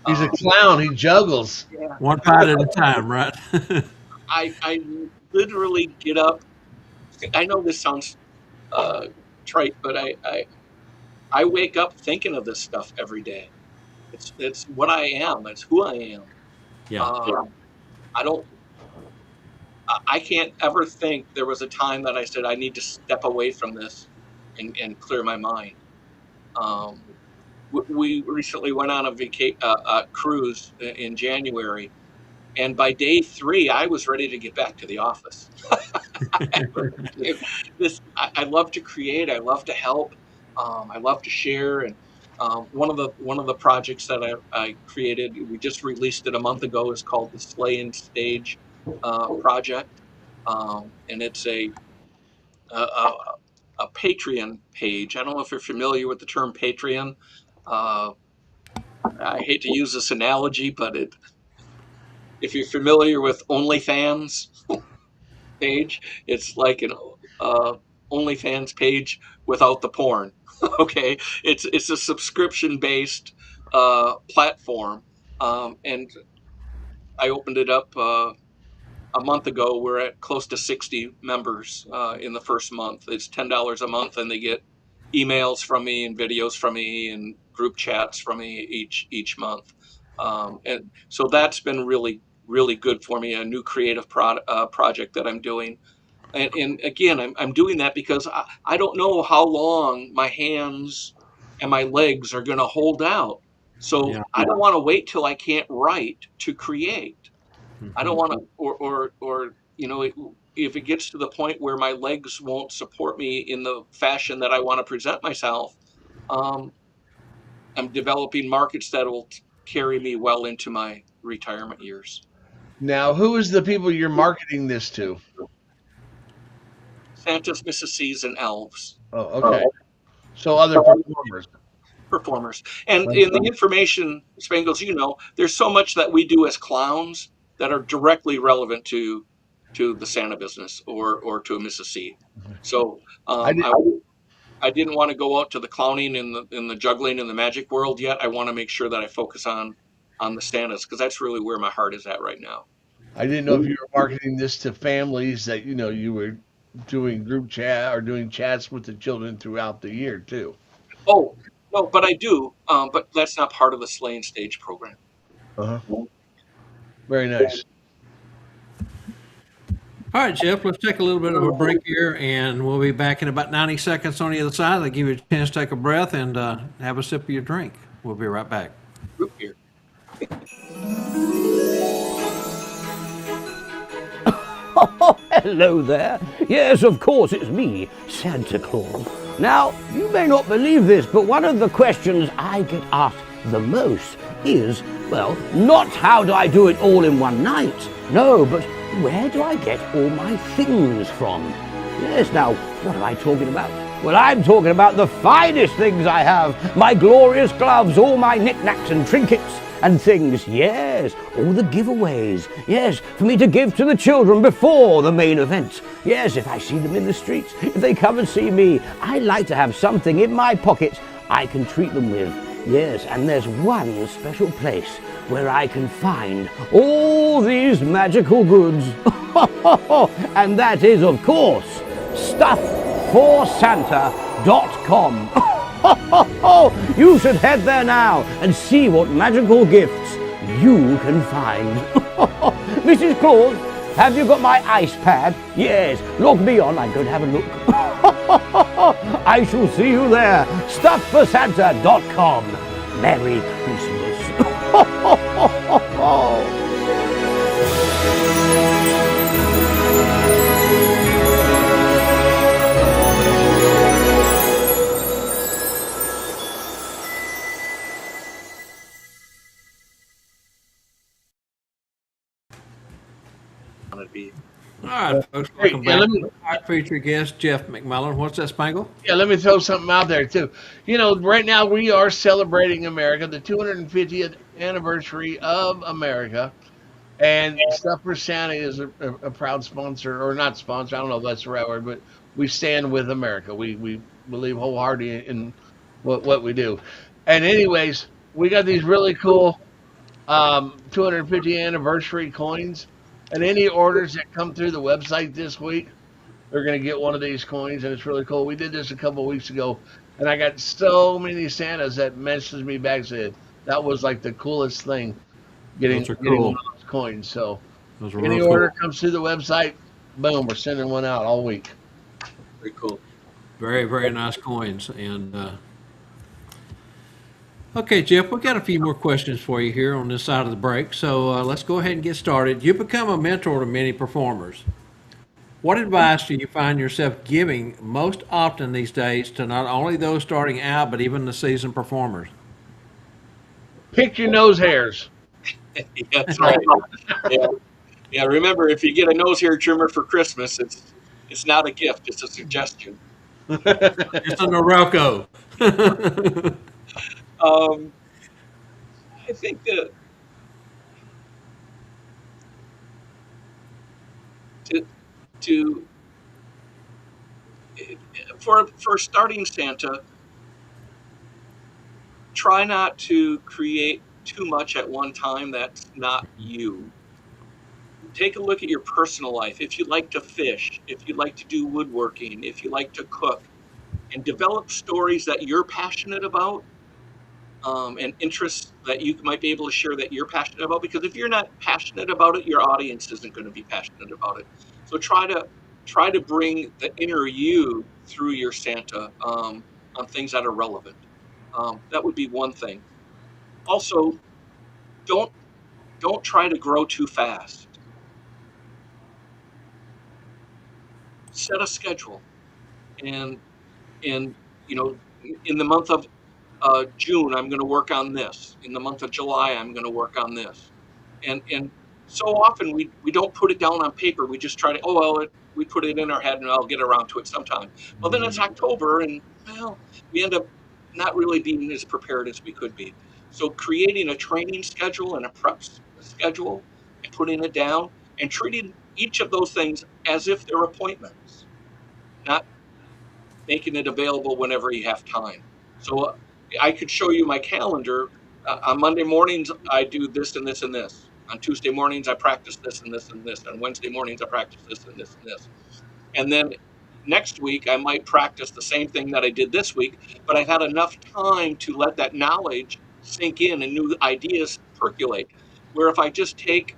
He's a clown. He juggles. Yeah, One bite at a time, right? I literally get up. I know this sounds trite, but I wake up thinking of this stuff every day. It's what I am. It's who I am. Yeah. I don't. I can't ever think there was a time that I said I need to step away from this and clear my mind. Um, we recently went on a cruise in January, and by day 3, I was ready to get back to the office. I love to create. I love to help. I love to share. And one of the projects that I created, we just released it a month ago, is called the Slay and Stage project, and it's a a Patreon page. I don't know if you're familiar with the term Patreon. Uh, I hate to use this analogy, but if you're familiar with OnlyFans page, it's like an OnlyFans page without the porn. Okay, it's a subscription based platform, and I opened it up a month ago. We're at close to 60 members in the first month. It's $10 a month, and they get emails from me and videos from me and group chats from me each month. And so that's been really good for me. A new creative project that I'm doing. And again, I'm doing that because I don't know how long my hands and my legs are going to hold out. So Yeah. I don't want to wait till I can't write to create. I don't Mhm. want to, or if it gets to the point where my legs won't support me in the fashion that I want to present myself, um, I'm developing markets that will carry me well into my retirement years. Now, who is the people you're marketing this to? Santas, Mrs. and elves. Oh, okay. So other performers. Performers. And in the information, Spangles, there's so much that we do as clowns that are directly relevant to the Santa business or to a Mrs. C. So I did. I didn't want to go out to the clowning and the juggling and the magic world yet. I want to make sure that I focus on the Santas, because that's really where my heart is at right now. I didn't know if you were marketing this to families that you were doing group chat or doing chats with the children throughout the year too. Oh, no, but I do. But that's not part of the Slaying Stage program. Uh-huh. Very nice. All right, Jeff, let's take a little bit of a break here, and we'll be back in about 90 seconds on the other side. I'll give you a chance to take a breath and have a sip of your drink. We'll be right back. Root beer. Oh, hello there. Yes, of course, it's me, Santa Claus. Now, you may not believe this, but one of the questions I get asked the most is, well, not how do I do it all in one night? No, but where do I get all my things from? Yes, now, what am I talking about? Well, I'm talking about the finest things I have. My glorious gloves, all my knickknacks and trinkets and things, yes, all the giveaways, yes, for me to give to the children before the main event. Yes, if I see them in the streets, if they come and see me, I like to have something in my pocket I can treat them with. Yes, and there's one special place where I can find all these magical goods. And that is, of course, stuffforsanta.com. You should head there now and see what magical gifts you can find. Mrs. Claus, have you got my ice pad? Yes, log me on, I'm going to have a look. I shall see you there. Stuffforsanta.com. Merry Christmas. Want to be. All right, folks, Hey, welcome yeah, back. let me- Our featured guest, Jeff McMullen. What's that, Spangle? Yeah, let me throw something out there too. Right now we are celebrating America, the 250th anniversary of America, and Stuff for Santa is a proud sponsor, or not sponsor. I don't know if that's the right word, but we stand with America. We believe wholeheartedly in what we do. And anyways, we got these really cool 250th anniversary coins, and any orders that come through the website this week, they're going to get one of these coins, and it's really cool. We did this a couple of weeks ago, and I got so many Santas that messaged me back, said that was like the coolest thing, getting Those are getting cool. one of those coins. So Those are any real order cool. comes through the website, boom, we're sending one out all week. Very cool. Very, very nice coins. And okay, Jeff, we've got a few more questions for you here on this side of the break. So let's go ahead and get started. You become a mentor to many performers. What advice do you find yourself giving most often these days to not only those starting out, but even the seasoned performers? Pick your nose hairs. Yeah, that's right. Yeah. Yeah. Remember, if you get a nose hair trimmer for Christmas, it's not a gift; it's a suggestion. It's a Norelco. Um, I think that to to for starting Santa, try not to create too much at one time that's not you. Take a look at your personal life. If you like to fish, if you like to do woodworking, if you like to cook, and develop stories that you're passionate about, and interests that you might be able to share that you're passionate about. Because if you're not passionate about it, your audience isn't going to be passionate about it. So try to bring the inner you through your Santa, on things that are relevant. That would be one thing. Also, don't try to grow too fast. Set a schedule, and you know, in the month of June, I'm going to work on this. In the month of July, I'm going to work on this. And so often we don't put it down on paper. We just try to, oh, well, we put it in our head and I'll get around to it sometime. Well, then it's October and, well, we end up not really being as prepared as we could be. So creating a training schedule and a prep schedule and putting it down and treating each of those things as if they're appointments, not making it available whenever you have time. So I could show you my calendar. On Monday mornings, I do this and this and this. On Tuesday mornings, I practice this and this and this. On Wednesday mornings, I practice this and this and this. And then next week, I might practice the same thing that I did this week, but I've had enough time to let that knowledge sink in and new ideas percolate. Where if I take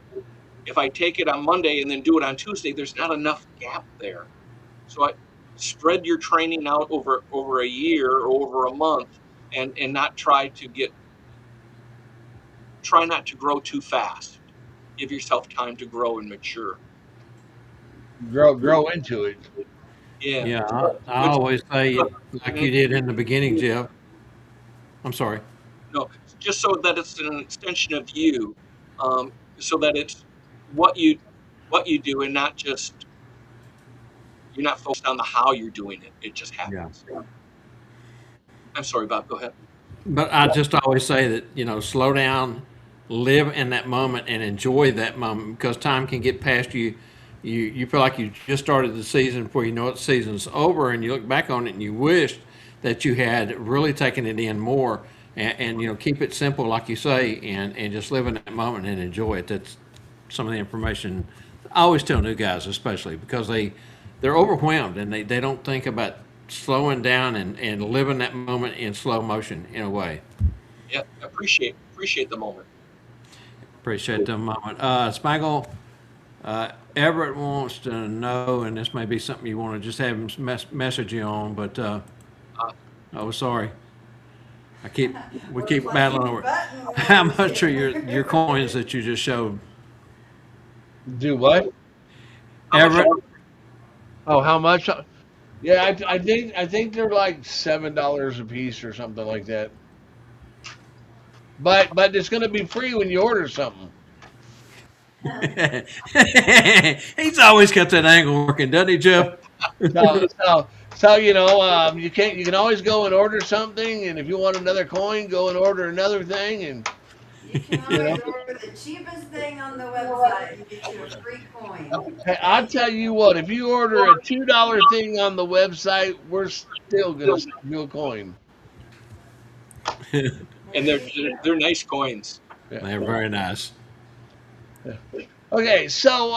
it on Monday and then do it on Tuesday, there's not enough gap there. So I spread your training out over a year or over a month, and not try not to grow too fast. Give yourself time to grow and mature. Grow into it. Yeah. Yeah, I always say, like you did in the beginning, Jeff. I'm sorry. No, just so that it's an extension of you, so that it's what you do, and not just you're not focused on the how you're doing it. It just happens. Yeah. I'm sorry, Bob. Go ahead. But I just always say that, slow down, live in that moment, and enjoy that moment, because time can get past you. You feel like you just started the season before you know it, the season's over, and you look back on it and you wish that you had really taken it in more, and keep it simple, like you say, and just live in that moment and enjoy it. That's some of the information I always tell new guys, especially because they're overwhelmed and they don't think about slowing down and living that moment in slow motion in a way. Yeah, appreciate the moment. Appreciate the moment. Spangle, Everett wants to know, and this may be something you want to just have him message you on, but oh, sorry. We keep battling over. How much are your coins that you just showed? Do what? Everett? Oh, how much? Yeah, I think they're like $7 a piece or something like that. But it's going to be free when you order something. He's always got that angle working, doesn't he, Jeff? So you can always go and order something, and if you want another coin, go and order another thing, and You can always order the cheapest thing on the website and get you a free coin. hey, I'll tell you what, if you order a $2 thing on the website, we're still gonna send you a coin. And they're nice coins. They're very nice. Okay, so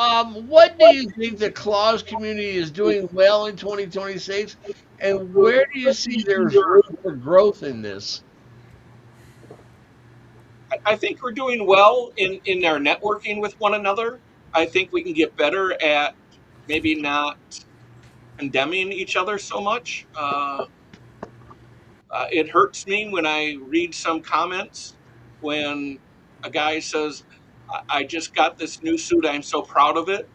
what do you think the Claus community is doing well in 2026, and where do you see there's room for growth in this? I think we're doing well in our networking with one another. I think we can get better at maybe not condemning each other so much. It hurts me when I read some comments when a guy says, I just got this new suit, I'm so proud of it.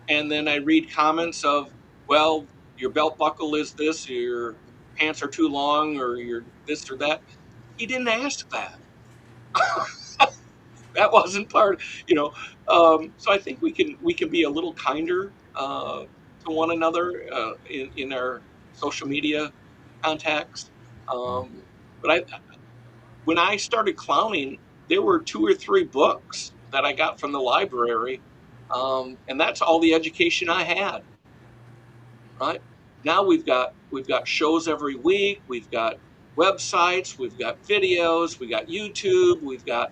And then I read comments of, well, your belt buckle is this, your pants are too long, or your this or that. He didn't ask that. That wasn't part, so I think we can be a little kinder to one another in our social media contacts. But when I started clowning, there were 2 or 3 books that I got from the library, and that's all the education I had. Right now, we've got shows every week. We've got websites. We've got videos. We got YouTube. We've got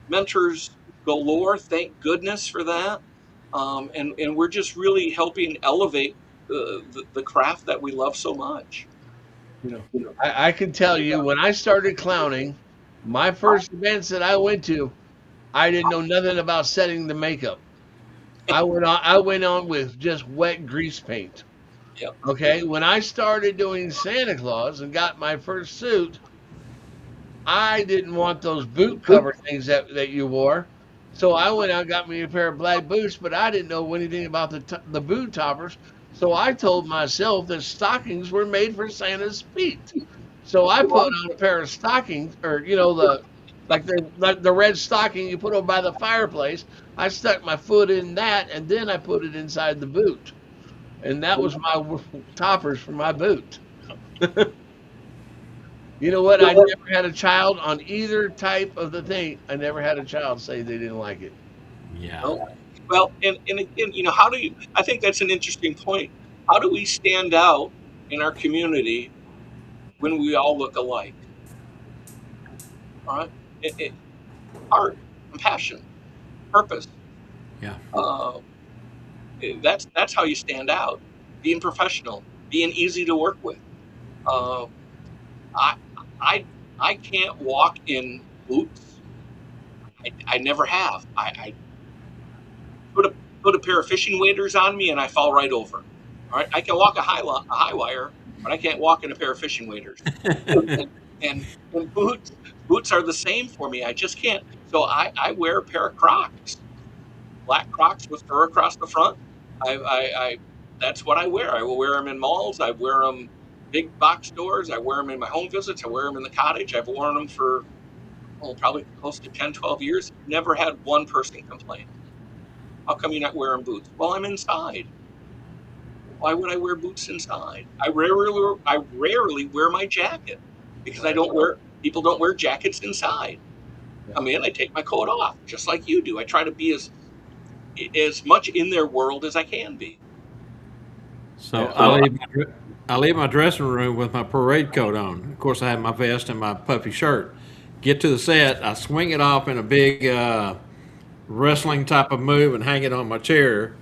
mentors galore. Thank goodness for that. And we're just really helping elevate the craft that we love so much. I can tell you, when I started clowning, my first events that I went to, I didn't know nothing about setting the makeup. I went on with just wet grease paint. Yep. Okay, when I started doing Santa Claus and got my first suit, I didn't want those boot cover things that you wore. So I went out and got me a pair of black boots, but I didn't know anything about the boot toppers. So I told myself that stockings were made for Santa's feet. So I put on a pair of stockings, or like the red stocking you put over by the fireplace. I stuck my foot in that, and then I put it inside the boot, and that was my toppers for my boot. You know what? I never had a child on either type of the thing. I never had a child say they didn't like it. Yeah. Well, and again, how do you? I think that's an interesting point. How do we stand out in our community when we all look alike? All right, heart, compassion, purpose. Yeah. That's how you stand out. Being professional, being easy to work with. Uh, I I can't walk in boots. I never have. I put a pair of fishing waders on me and I fall right over. All right, I can walk a high wire, but I can't walk in a pair of fishing waders. and boots are the same for me. I just can't. So I wear a pair of Crocs, black Crocs with fur across the front. I that's what I wear. I will wear them in malls. I wear them big box stores. I wear them in my home visits. I wear them in the cottage. I've worn them for probably close to 10, 12 years. Never had one person complain. How come you're not wearing boots? Well, I'm inside. Why would I wear boots inside? I rarely wear my jacket because people don't wear jackets inside. Come in, I take my coat off, just like you do. I try to be as much in their world as I can be. So I leave my dressing room with my parade coat on. Of course, I have my vest and my puffy shirt. Get to the set, I swing it off in a big wrestling type of move and hang it on my chair.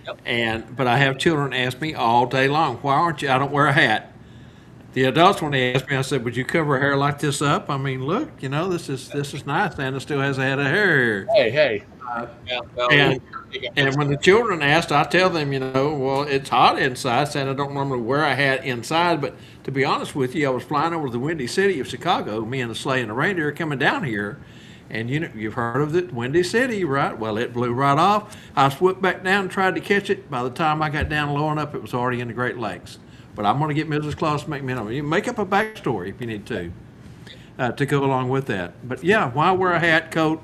Yep. But I have children ask me all day long, why aren't you? I don't wear a hat. The adults, when they ask me, I said, would you cover a hair like this up? I mean, look, this is nice. Santa still has a head of hair. Hey. Yeah, well, And when the children asked, I tell them, well, it's hot inside. Santa don't normally wear a hat inside. But to be honest with you, I was flying over the windy city of Chicago, me and the sleigh and the reindeer coming down here. And you've heard of the Windy City, right? Well, it blew right off. I swooped back down and tried to catch it. By the time I got down low enough, it was already in the Great Lakes. But I'm going to get Mrs. Claus to make me know. You make up a backstory if you need to go along with that. But yeah, why wear a hat, coat,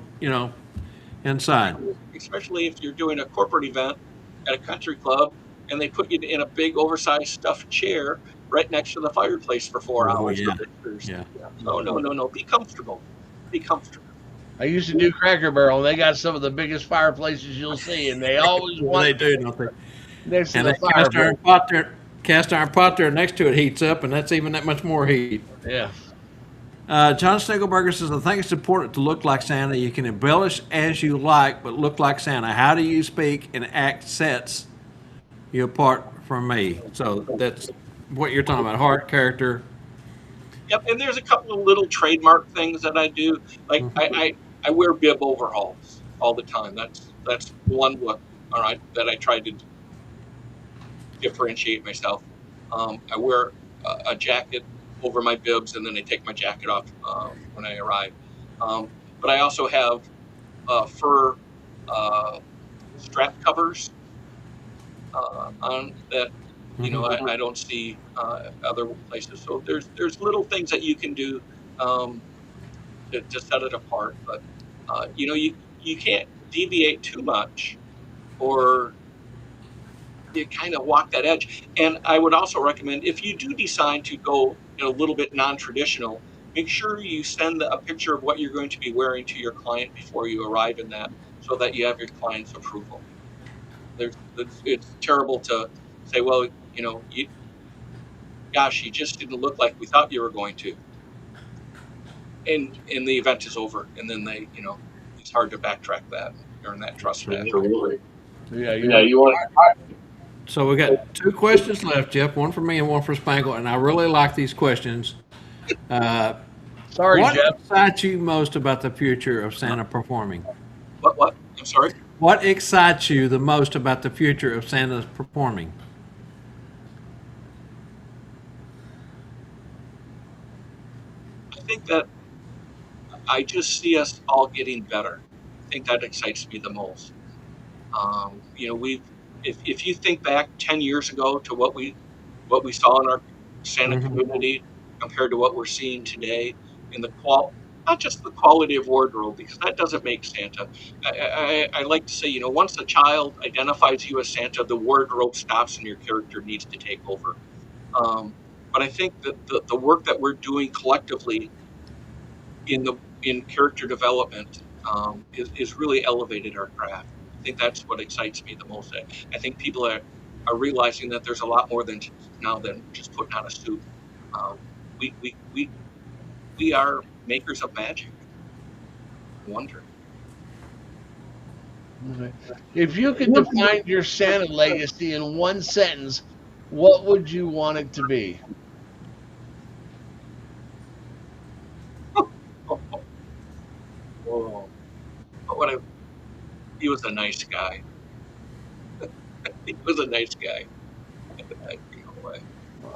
inside? Especially if you're doing a corporate event at a country club and they put you in a big oversized stuffed chair right next to the fireplace for 4 hours. Yeah. No. Be comfortable. Be comfortable. I used to do Cracker Barrel, and they got some of the biggest fireplaces you'll see, and they always want. They do, don't they? Next to And the that cast iron pot there next to it heats up, and that's even that much more heat. Yeah. John Snegelberger says, I think it's important to look like Santa. You can embellish as you like, but look like Santa. How do you speak and act sets you apart from me? So that's what you're talking about, heart, character. Yep, and there's a couple of little trademark things that I do. Like I wear bib overalls all the time. That's one look, all right, that I try to differentiate myself. I wear a jacket over my bibs, and then I take my jacket off when I arrive. But I also have fur strap covers on that. I don't see other places. So there's little things that you can do to set it apart. But you can't deviate too much, or you kind of walk that edge. And I would also recommend, if you do decide to go a little bit non-traditional, make sure you send a picture of what you're going to be wearing to your client before you arrive in that, so that you have your client's approval. It's terrible to say, well, gosh, you just didn't look like we thought you were going to. And the event is over, and then it's hard to backtrack that, earn that trust back. Yeah, you want. So we got 2 questions left, Jeff. One for me and one for Spangle, and I really like these questions. Sorry, what Jeff. excites you most about the future of Santa performing? What? I'm sorry. What excites you the most about the future of Santa's performing? I think that I just see us all getting better. I think that excites me the most. You know, if you think back 10 years ago to what we saw in our Santa Mhm. community compared to what we're seeing today in not just the quality of wardrobe, because that doesn't make Santa. I like to say, you know, once a child identifies you as Santa, the wardrobe stops and your character needs to take over. Um, but I think that the work that we're doing collectively in character development is really elevated our craft. I think that's what excites me the most. I think people are realizing that there's a lot more than now than just putting on a suit. Um, we, we, we, we are makers of magic and wonder. Okay. If you could define your Santa legacy in one sentence, what would you want it to be? Oh, but what he was a nice guy. He was a nice guy. You know,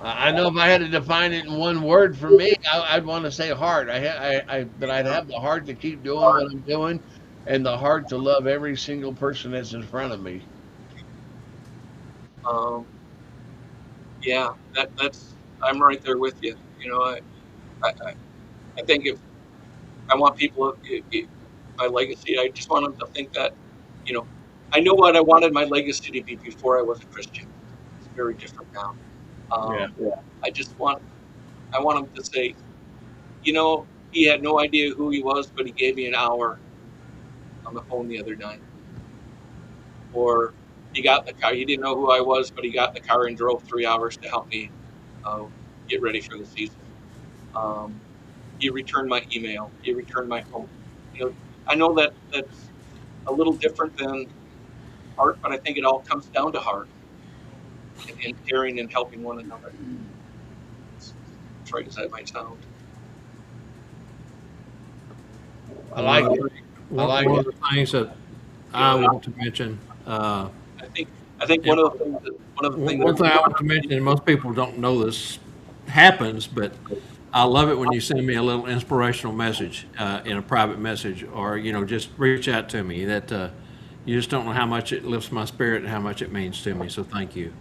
I know if I had to define it in one word for me, I'd want to say heart. But I'd have the heart to keep doing what I'm doing, and the heart to love every single person that's in front of me. um, yeah, that's I'm right there with you. You know, I, I think if I want people, my legacy, I just want them to think that, you know, I know what I wanted my legacy to be before I was a Christian. It's very different now. Yeah. I just I want them to say, you know, he had no idea who he was, but he gave me an hour on the phone the other night. Or he got in the car. He didn't know who I was, but he got in the car and drove 3 hours to help me uh, get ready for the season. Um, he returned my email. He returned my phone. You know, I know that that's a little different than heart, but I think it all comes down to heart and caring and helping one another. As right as that might sound. I like it. I like One it. of the things that You I know, want to mention, I think I think and one of the things one thing I want to mention, and most people don't know this happens, but I love it when you send me a little inspirational message in a private message, or just reach out to me. That you just don't know how much it lifts my spirit and how much it means to me. So thank you.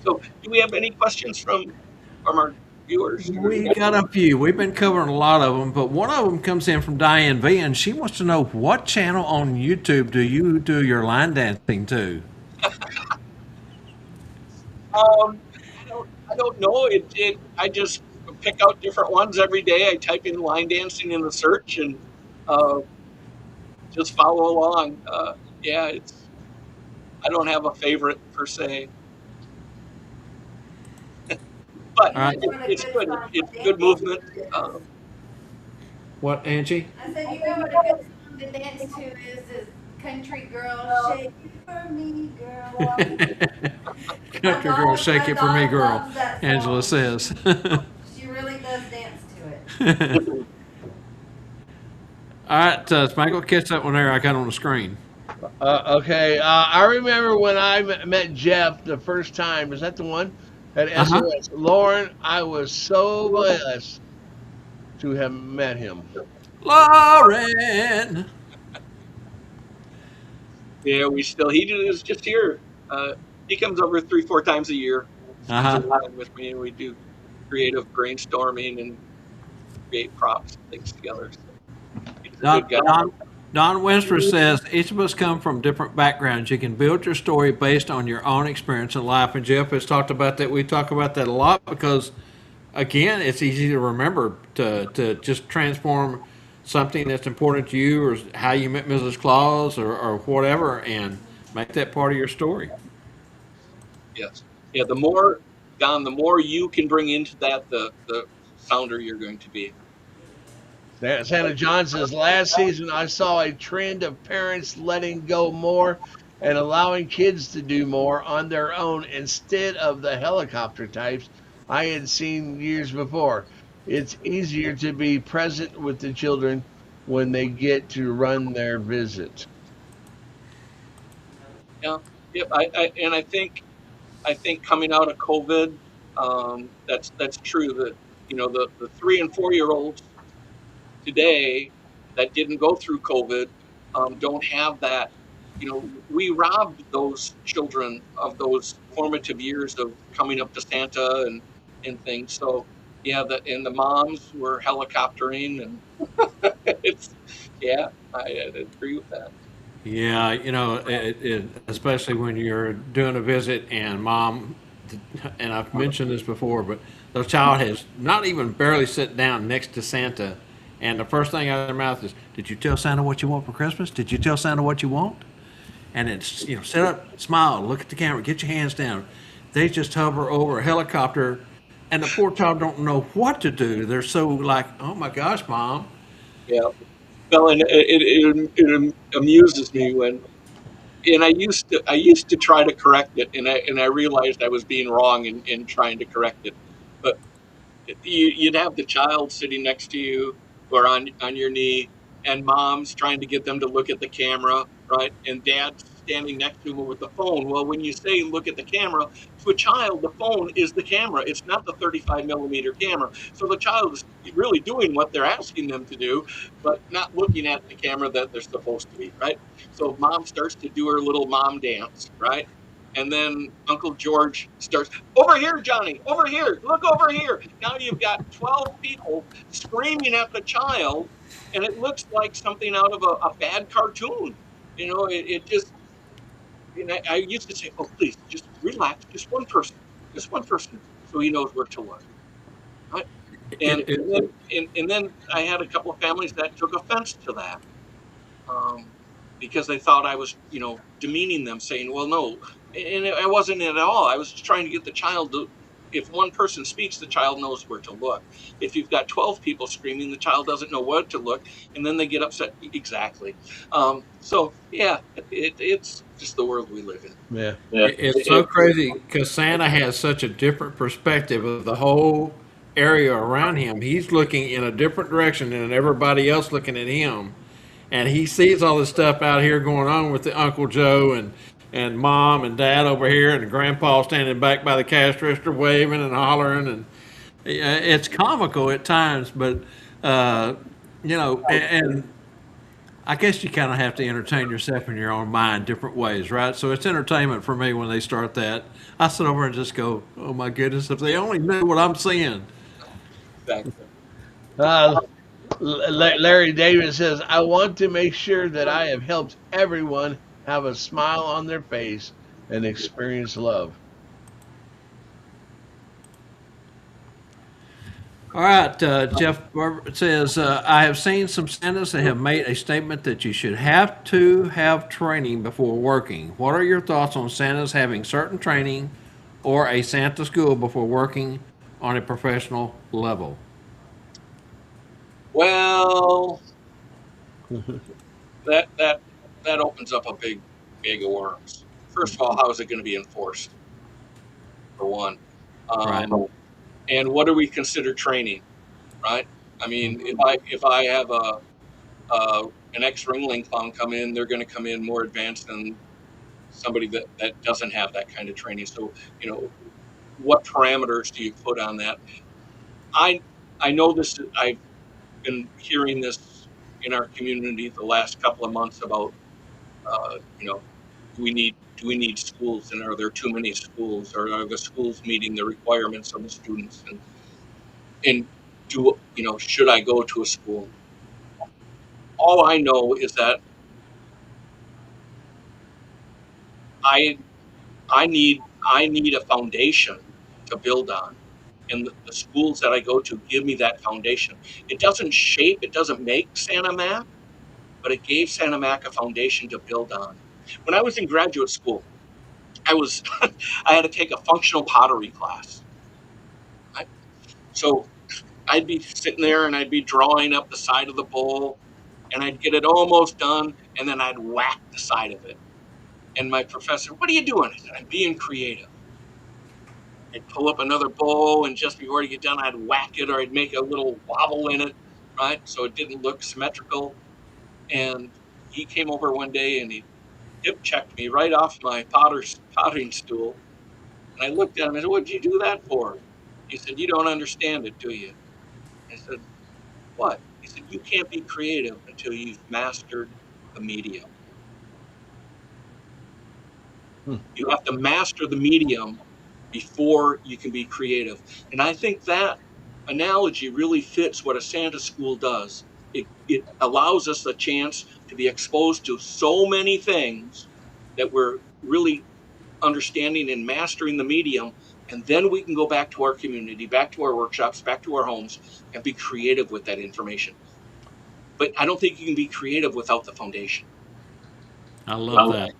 so. Do we have any questions from our viewers? We got a few. We've been covering a lot of them, but one of them comes in from Diane V, and she wants to know what channel on YouTube do you do your line dancing to? I don't know. I just pick out different ones every day. I type in line dancing in the search and uh, just follow along. Yeah, I don't have a favorite per se, but All right. You know what a it's good good. song It's to good dance movement. to is? What, Angie? I said, you know what a good song to dance to is Country Girl, Shake It For Me, Girl. My Country girl, shake it for me, daughter girl. loves that Angela song. says. She really does dance to it. All right, Michael, catch that one there. I got on the screen. Okay. I remember when I met Jeff the first time. Is that the one at Uh huh. SOS? Lauren, I was so blessed to have met him. Lauren. Yeah, he is just here. He comes over 3-4 times a year, Uh spends huh. some time with me, and we do creative brainstorming and create props and things together. So he's a good Don, guy. Don, Don Winster says each of us come from different backgrounds. You can build your story based on your own experience in life. And Jeff has talked about that. We talk about that a lot because, again, it's easy to remember to just transform something that's important to you or how you met Mrs. Claus or whatever and make that part of your story. Yes. Yeah. Don, the more you can bring into that, the sounder you're going to be. Santa John says, last season I saw a trend of parents letting go more and allowing kids to do more on their own instead of the helicopter types I had seen years before. It's easier to be present with the children when they get to run their visit. Yeah. Yep. And I think coming out of COVID, that's true. the 3 and 4 year olds today that didn't go through COVID don't have that. We robbed those children of those formative years of coming up to Santa and things. So yeah, and the moms were helicoptering, and it's yeah, I agree with that. Yeah, especially when you're doing a visit and mom, and I've mentioned this before, but the child has not even barely sit down next to Santa, and the first thing out of their mouth is, "Did you tell Santa what you want for Christmas? Did you tell Santa what you want?" And it's, sit up, smile, look at the camera, get your hands down. They just hover over a helicopter, and the poor child don't know what to do. They're so like, "Oh my gosh, mom." Yeah. Well, and it amuses me when, and I used to try to correct it, and I realized I was being wrong in trying to correct it. But you'd have the child sitting next to you or on your knee, and mom's trying to get them to look at the camera, right? And dad's standing next to them with the phone. Well, when you say look at the camera, to a child, the phone is the camera. It's not the 35 millimeter camera. So the child is really doing what they're asking them to do, but not looking at the camera that they're supposed to be, right? So mom starts to do her little mom dance, right? And then Uncle George starts, over here, Johnny, over here, look over here. Now you've got 12 people screaming at the child, and it looks like something out of a bad cartoon. It just, I used to say, oh, please, just relax, just one person, so he knows where to look. Right? And, It, it, and, then, and then I had a couple of families that took offense to that. Um, because they thought I was, demeaning them, saying, well, no, and I wasn't at all. I was just trying to get the child to, if one person speaks, the child knows where to look. If you've got 12 people screaming, the child doesn't know where to look, and then they get upset. Exactly. So, yeah, it's just the world we live in. Yeah. it's so crazy because Santa has such a different perspective of the whole area around him. He's looking in a different direction than everybody else looking at him, and he sees all this stuff out here going on with the Uncle Joe and mom and dad over here, and grandpa standing back by the cash register waving and hollering, and it's comical at times, but and I guess you kind of have to entertain yourself in your own mind different ways, right? So it's entertainment for me when they start that. I sit over and just go, "Oh my goodness, if they only knew what I'm seeing." Exactly. Uh, Larry David says, I want to make sure that I have helped everyone have a smile on their face and experience love. All right, Jeff Barber says, I have seen some Santas that have made a statement that you should have to have training before working. What are your thoughts on Santas having certain training or a Santa school before working on a professional level? Well, that that opens up a big bag of worms. First of all, how is it going to be enforced? For one, Right. and what do we consider training? Right? I mean, if I have an ex ringling clown come in, they're going to come in more advanced than somebody that doesn't have that kind of training. So, what parameters do you put on that? I I know this. I've been hearing this in our community the last couple of months about, uh, you know, do we need schools, and are there too many schools, or are the schools meeting the requirements of the students, and should I go to a school? All I know is that I I need a foundation to build on, and the schools that I go to give me that foundation. It doesn't make Santa Mac, but it gave Santa Mac a foundation to build on. When I was in graduate school, I was I had to take a functional pottery class. Right? So I'd be sitting there and I'd be drawing up the side of the bowl, and I'd get it almost done, and then I'd whack the side of it. And my professor, what are you doing? I said, I'm being creative. I'd pull up another bowl, and just before I get done, I'd whack it, or I'd make a little wobble in it, right? So it didn't look symmetrical. And he came over one day and he hip checked me right off my potting stool. And I looked at him and said, what did you do that for? He said, "You don't understand it, do you?" I said, "What?" He said, "You can't be creative until you've mastered the medium. Hmm. You have to master the medium before you can be creative." And I think that analogy really fits what a Santa school does. It allows us a chance to be exposed to so many things that we're really understanding and mastering the medium. And then we can go back to our community, back to our workshops, back to our homes, and be creative with that information. But I don't think you can be creative without the foundation. I love that.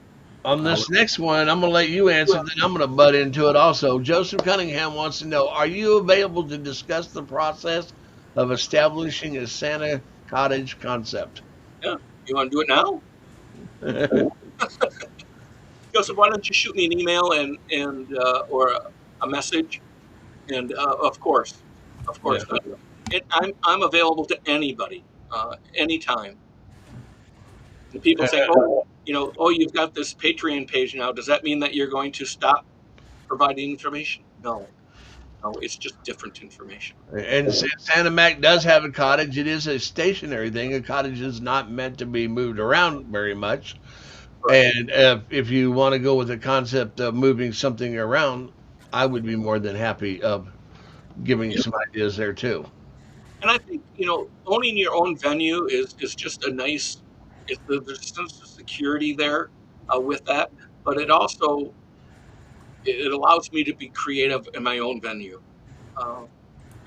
On this next one, I'm going to let you answer, then I'm going to butt into it also. Joseph Cunningham wants to know, are you available to discuss the process of establishing a Santa cottage concept? Yeah. You want to do it now? Joseph, why don't you shoot me an email and or a message? And of Yeah. course, I'm available to anybody, anytime. And people say, "Oh, oh, you've got this Patreon page now. Does that mean that you're going to stop providing information?" No, no, it's just different information. And Santa Mac does have a cottage. It is a stationary thing. A cottage is not meant to be moved around very much. Right. And if you want to go with the concept of moving something around, I would be more than happy of giving Yeah. some ideas there too. And I think owning your own venue is just a nice. There's a sense of security there with that, but it allows me to be creative in my own venue. Uh,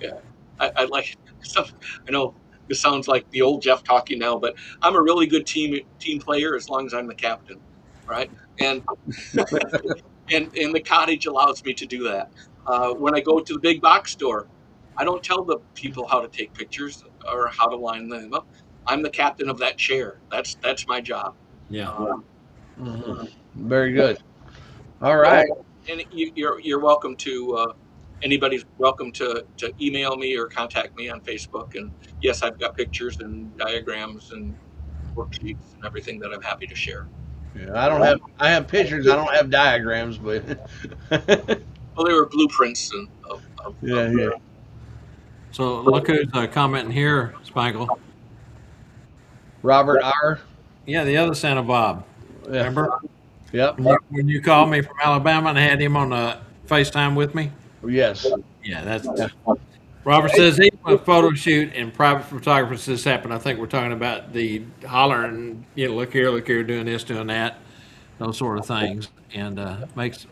yeah, I like some. I know this sounds like the old Jeff talking now, but I'm a really good team player as long as I'm the captain, right? And and the cottage allows me to do that. When I go to the big box store, I don't tell the people how to take pictures or how to line them up. I'm the captain of that chair. That's my job. Yeah. Hmm. Very good. All Yeah, right. and you're welcome to. Anybody's welcome to email me or contact me on Facebook. And yes, I've got pictures and diagrams and worksheets and everything that I'm happy to share. Yeah, I have pictures. I don't have diagrams, but Well, they were blueprints of yeah, yeah. So look who's commenting here, Spangle. Robert R. Yeah, the other Santa Bob. Yeah. Remember Yep. when you called me from Alabama and had him on the FaceTime with me? Yes. Yeah, that's Yeah. Robert says even a photo shoot and private photographers this happened. I think we're talking about the hollering, look here, doing this, doing that, those sort of things, and makes.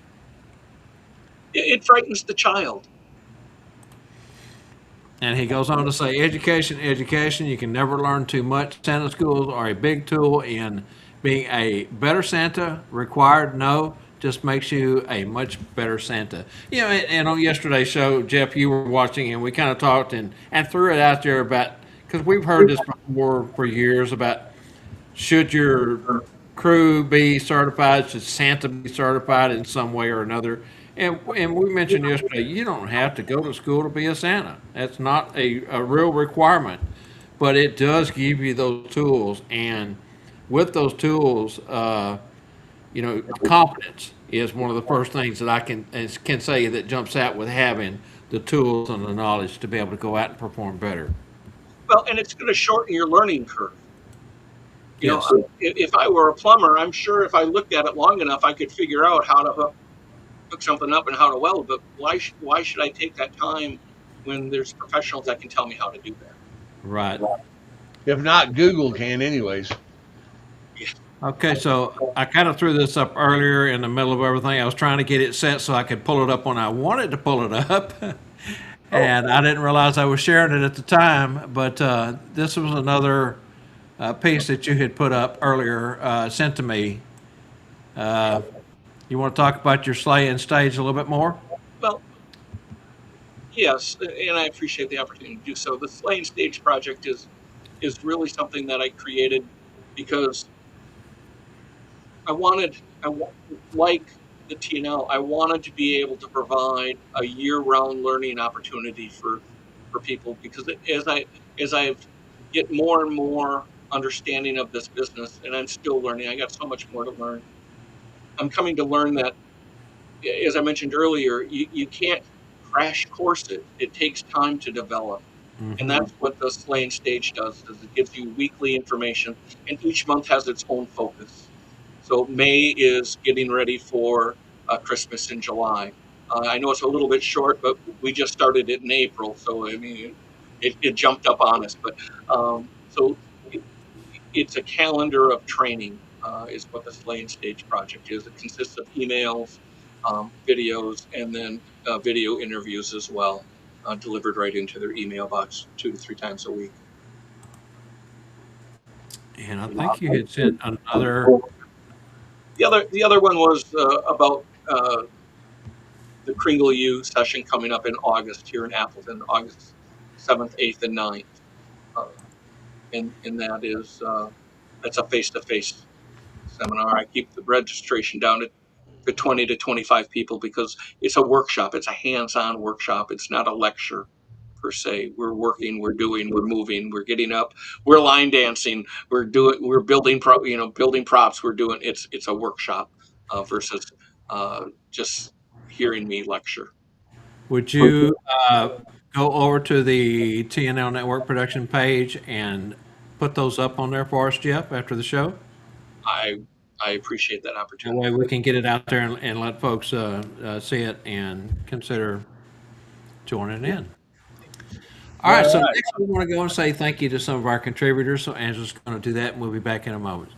it frightens the child. And he goes on to say, education, education. You can never learn too much. Santa schools are a big tool in being a better Santa. Required? No. Just makes you a much better Santa. And on yesterday's show, Jeff, you were watching, and we kind of talked and threw it out there about, because we've heard this before for years about should your crew be certified? Should Santa be certified in some way or another? And we mentioned yesterday, you don't have to go to school to be a Santa. That's not a real requirement, but it does give you those tools. And with those tools, confidence is one of the first things that I can say that jumps out with having the tools and the knowledge to be able to go out and perform better. Well, and it's going to shorten your learning curve. Yes. If I were a plumber, I'm sure if I looked at it long enough, I could figure out how to hook something up and how to weld. But why should I take that time when there's professionals that can tell me how to do that? Right. If not, Google can, anyways. Okay, so I kind of threw this up earlier in the middle of everything. I was trying to get it set so I could pull it up when I wanted to pull it up. And I didn't realize I was sharing it at the time. But this was another piece that you had put up earlier, sent to me. You want to talk about your sleigh and stage a little bit more? Well, yes, and I appreciate the opportunity to do so. The Slay and Stage project is really something that I created because like the TNL, I wanted to be able to provide a year-round learning opportunity for people, because as I get more and more understanding of this business, and I'm still learning, I got so much more to learn. I'm coming to learn that, as I mentioned earlier, you can't crash course it. It takes time to develop. And that's what the Slaying Stage does, is it gives you weekly information, and each month has its own focus. So May is getting ready for Christmas in July. I know it's a little bit short, but we just started it in April, so I mean, it jumped up on us. But so it's a calendar of training, is what the Slaying Stage project is. It consists of emails, videos, and then video interviews as well, delivered right into their email box 2 to 3 times a week. And I think you had sent another. The other one was about the Kringle U session coming up in August here in Appleton, August 7th, 8th, and 9th. And that is that's a face-to-face seminar. I keep the registration down at 20 to 25 people because it's a workshop. It's a hands-on workshop. It's not a lecture per se. We're working, we're doing, we're moving, we're getting up, we're line dancing, we're building building props. We're doing it's a workshop versus just hearing me lecture. Would you go over to the TNL Network production page and put those up on there for us, Jeff, after the show? I appreciate that That opportunity. way we can get it out there and let folks see it and consider joining in. All right, so next we want to go and say thank you to some of our contributors. So Angela's going to do that, and we'll be back in a moment.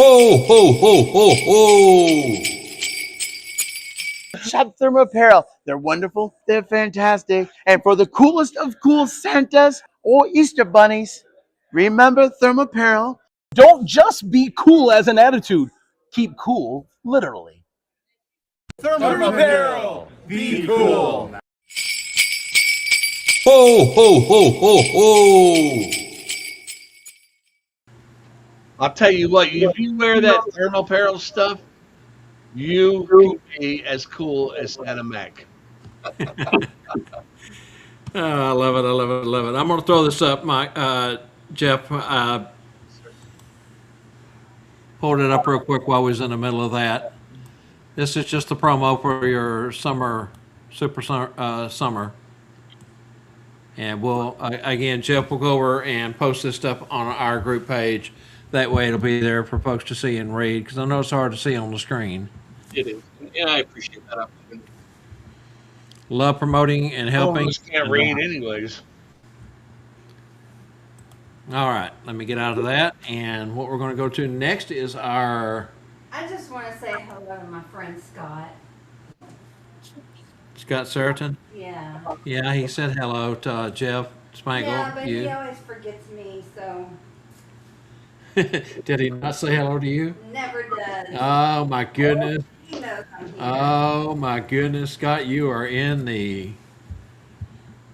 Ho, ho, ho, ho, ho! Shop Thermo Apparel. They're wonderful. They're fantastic. And for the coolest of cool Santas or Easter bunnies, remember Thermo Apparel. Don't just be cool as an attitude. Keep cool, literally. Thermo Apparel, be cool. Ho, ho, ho, ho, ho! I'll tell you what, if you wear that thermal apparel stuff, you can be as cool as Santa Mac. I love it. I love it. I love it. I'm going to throw this up, Mike, Jeff. Pulled it up real quick while we was in the middle of that. This is just the promo for your super summer. And we'll, again, Jeff will go over and post this stuff on our group page. That way it'll be there for folks to see and read, because I know it's hard to see on the screen. It is, and I appreciate that opportunity. Love promoting and helping. I can't read anyways. All right, let me get out of that. And what we're going to go to next is our... I just want to say hello to my friend Scott. Scott Serton? Yeah. Yeah, he said hello to Jeff Spangle. Yeah, but you. he always forgets me, so Did he not say hello to you? never does. Oh, my goodness. He knows I'm here. Oh, my goodness. Scott, you are in the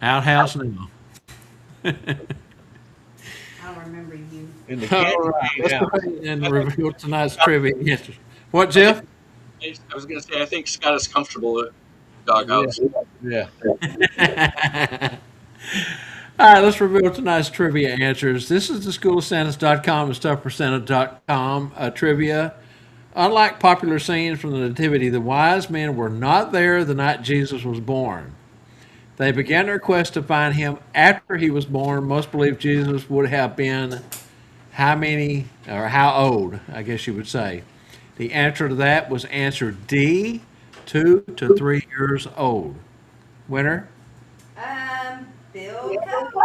outhouse now. I'll remember you. In the All candy right, cane let's now. go ahead and reveal tonight's trivia answers. What, Jeff? I was going to say, I think Scott is comfortable with doghouse. Yeah. All right, let's reveal tonight's trivia answers. This is the schoolofsantas.com and stuffforSanta.com trivia. Unlike popular scenes from the Nativity, the wise men were not there the night Jesus was born. They began their quest to find him after he was born. Most believe Jesus would have been how many or how old, I guess you would say. The answer to that was answer D, 2 to 3 years old. Winner? Bill Cosby.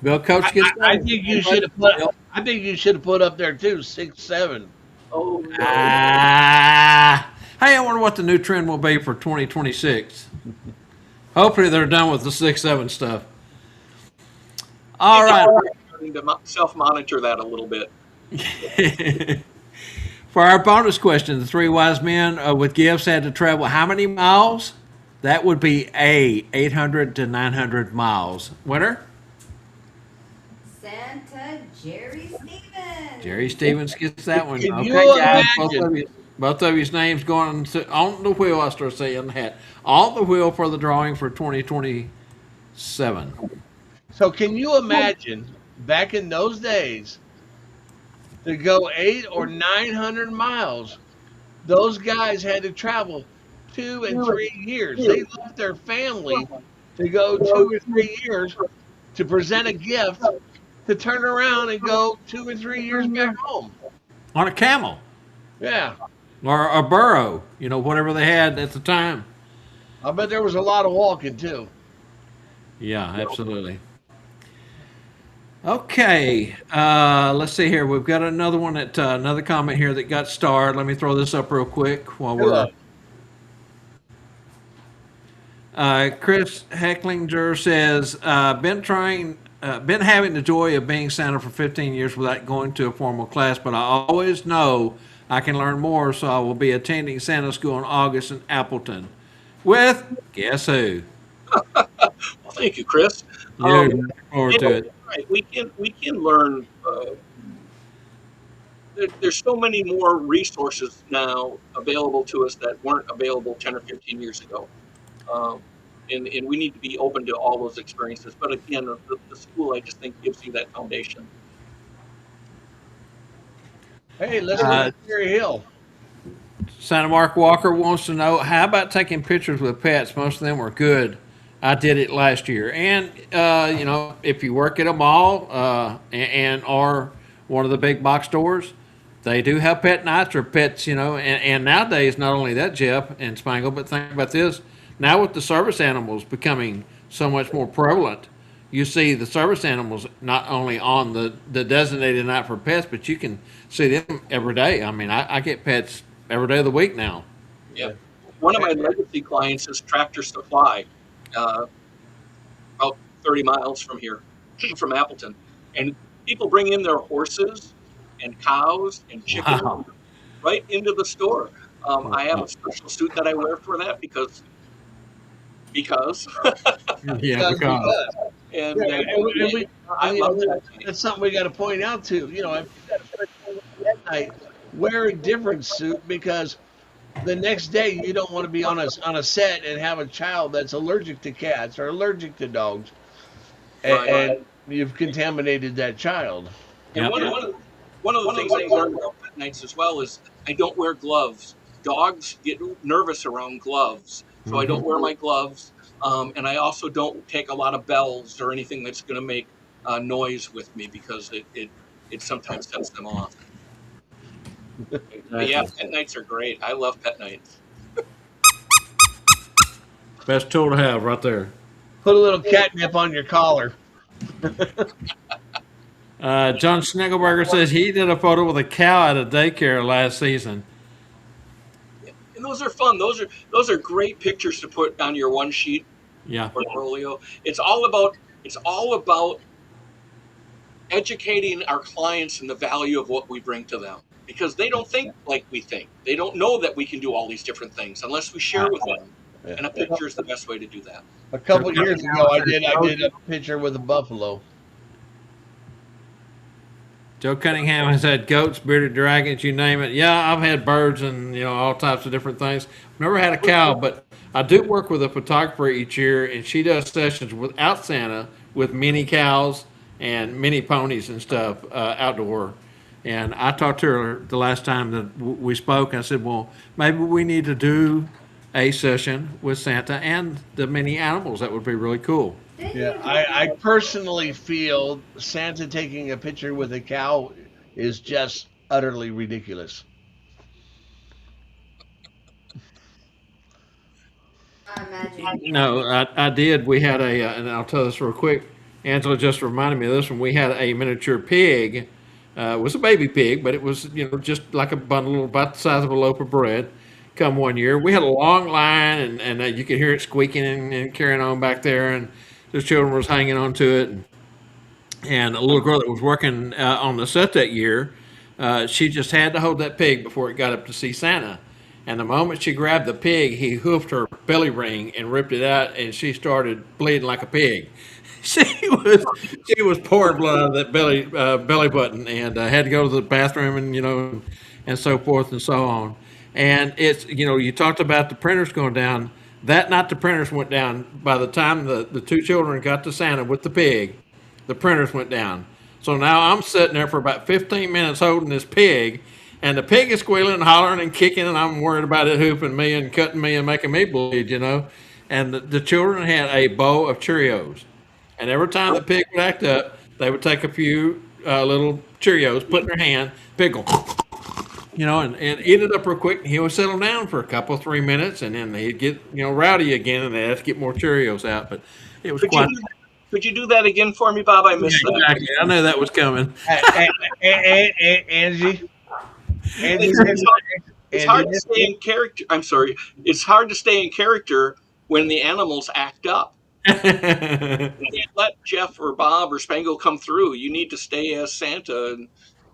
Bill Coates gets that I one. think you should have put. I think you should have put up there too 6, 7. Oh no. Hey, I wonder what the new trend will be for 2026. Hopefully they're done with the 6, 7 stuff. All right. Starting to self-monitor that a little bit. For our bonus question, the three wise men with gifts had to travel how many miles? That would be A, 800 to 900 miles. Winner? Santa Jerry Stevens. Jerry Stevens gets that one. Can Okay, you guys, imagine? both of his names going on the wheel. I start saying that on the wheel for the drawing for 2027. So can you imagine back in those days to go 800 or 900 miles? Those guys had to travel 2 and 3 years. They left their family to go 2 or 3 years to present a gift to turn around and go 2 or 3 years back home. On a camel Yeah, or a burro, whatever they had at the time. I bet there was a lot of walking too. Yeah, absolutely. Okay, let's see here. We've got another one another comment here that got starred. Let me throw this up real quick while we're. Chris Hecklinger says, been having the joy of being Santa for 15 years without going to a formal class, but I always know I can learn more, so I will be attending Santa School in August in Appleton with guess who? Well, thank you, Chris. Yeah, looking forward to it. Right, we can learn. There's so many more resources now available to us that weren't available 10 or 15 years ago. And we need to be open to all those experiences. But again, the school, I just think, gives you that foundation. Hey, let's go to Cherry Hill. Santa Mark Walker wants to know, how about taking pictures with pets? Most of them were good. I did it last year. And, if you work at a mall or one of the big box stores, they do have pet nights or pets, and nowadays, not only that, Jeff and Spangle, but think about this. Now with the service animals becoming so much more prevalent, you see the service animals not only on the designated night for pets, but you can see them every day. I mean, I get pets every day of the week now. Yeah. One of my legacy clients is Tractor Supply, about 30 miles from here, from Appleton. And people bring in their horses and cows and chickens right into the store. I have a special suit that I wear for that because. Yeah, because. And I love that. That's something we got to point out too. Wear a different suit because the next day you don't want to be on a set and have a child that's allergic to cats or allergic to dogs, and you've contaminated that child. And one of the things I learned about pet nights as well is I don't wear gloves. Dogs get nervous around gloves, so I don't wear my gloves. And I also don't take a lot of bells or anything that's going to make noise with me because it sometimes sets them off. But yeah, pet nights are great. I love pet nights. Best tool to have right there. Put a little catnip on your collar. John Schnegelberger says he did a photo with a cow at a daycare last season. And those are fun. Those are great pictures to put on your one sheet portfolio. It's all about educating our clients in the value of what we bring to them because they don't think like we think. They don't know that we can do all these different things unless we share with them. And a picture is the best way to do that. A couple of years ago, I did a picture with a buffalo. Joe Cunningham has had goats, bearded dragons, you name it. Yeah, I've had birds and all types of different things. Never had a cow, but I do work with a photographer each year, and she does sessions without Santa with mini cows and mini ponies and stuff outdoor. And I talked to her the last time that we spoke. I said, well, maybe we need to do a session with Santa and the many animals. That would be really cool. Yeah, I personally feel Santa taking a picture with a cow is just utterly ridiculous. I imagine. No, I did. We had and I'll tell this real quick. Angela just reminded me of this one. We had a miniature pig. It was a baby pig, but it was, just like a bundle about the size of a loaf of bread. Come one year, we had a long line, and you could hear it squeaking and carrying on back there, and the children was hanging on to it. And a little girl that was working on the set that year, she just had to hold that pig before it got up to see Santa. And the moment she grabbed the pig, he hoofed her belly ring and ripped it out, and she started bleeding like a pig. She was pouring blood out of that belly button, and had to go to the bathroom, and so forth and so on. And it's, you talked about the printers going down. That night the printers went down. By the time the two children got to Santa with the pig, the printers went down. So now I'm sitting there for about 15 minutes holding this pig, and the pig is squealing and hollering and kicking, and I'm worried about it hooping me and cutting me and making me bleed. And the children had a bowl of Cheerios. And every time the pig would act up, they would take a few little Cheerios, put in their hand, pig go, and eat it up real quick. And he would settle down for a couple, 3 minutes, and then he'd get, rowdy again, and they'd have to get more Cheerios out. But it was Could quite. could you do that again for me, Bob? I missed that. Exactly. I knew that was coming. Angie, It's hard to stay in character. I'm sorry. It's hard to stay in character when the animals act up. You can't let Jeff or Bob or Spangle come through. You need to stay as Santa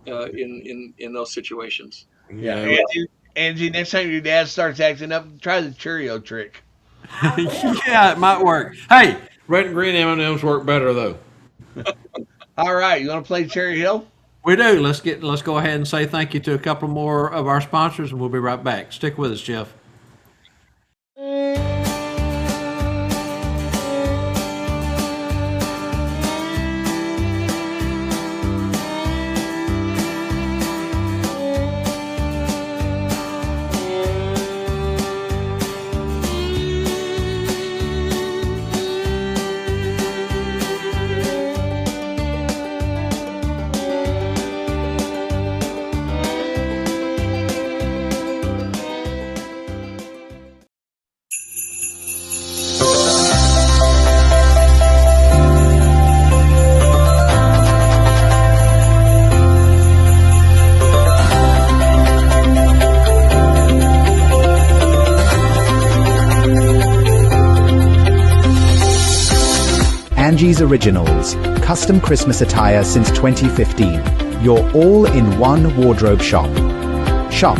in those situations. yeah, Angie, next time your dad starts acting up, try the Cheerio trick. Yeah, it might work. Hey, red and green M&Ms work better though. All right, you want to play Cherry Hill? We do. Let's go ahead and say thank you to a couple more of our sponsors, and we'll be right back. Stick with us, Jeff. Angie's Originals, custom Christmas attire since 2015. Your all-in-one wardrobe shop. Shop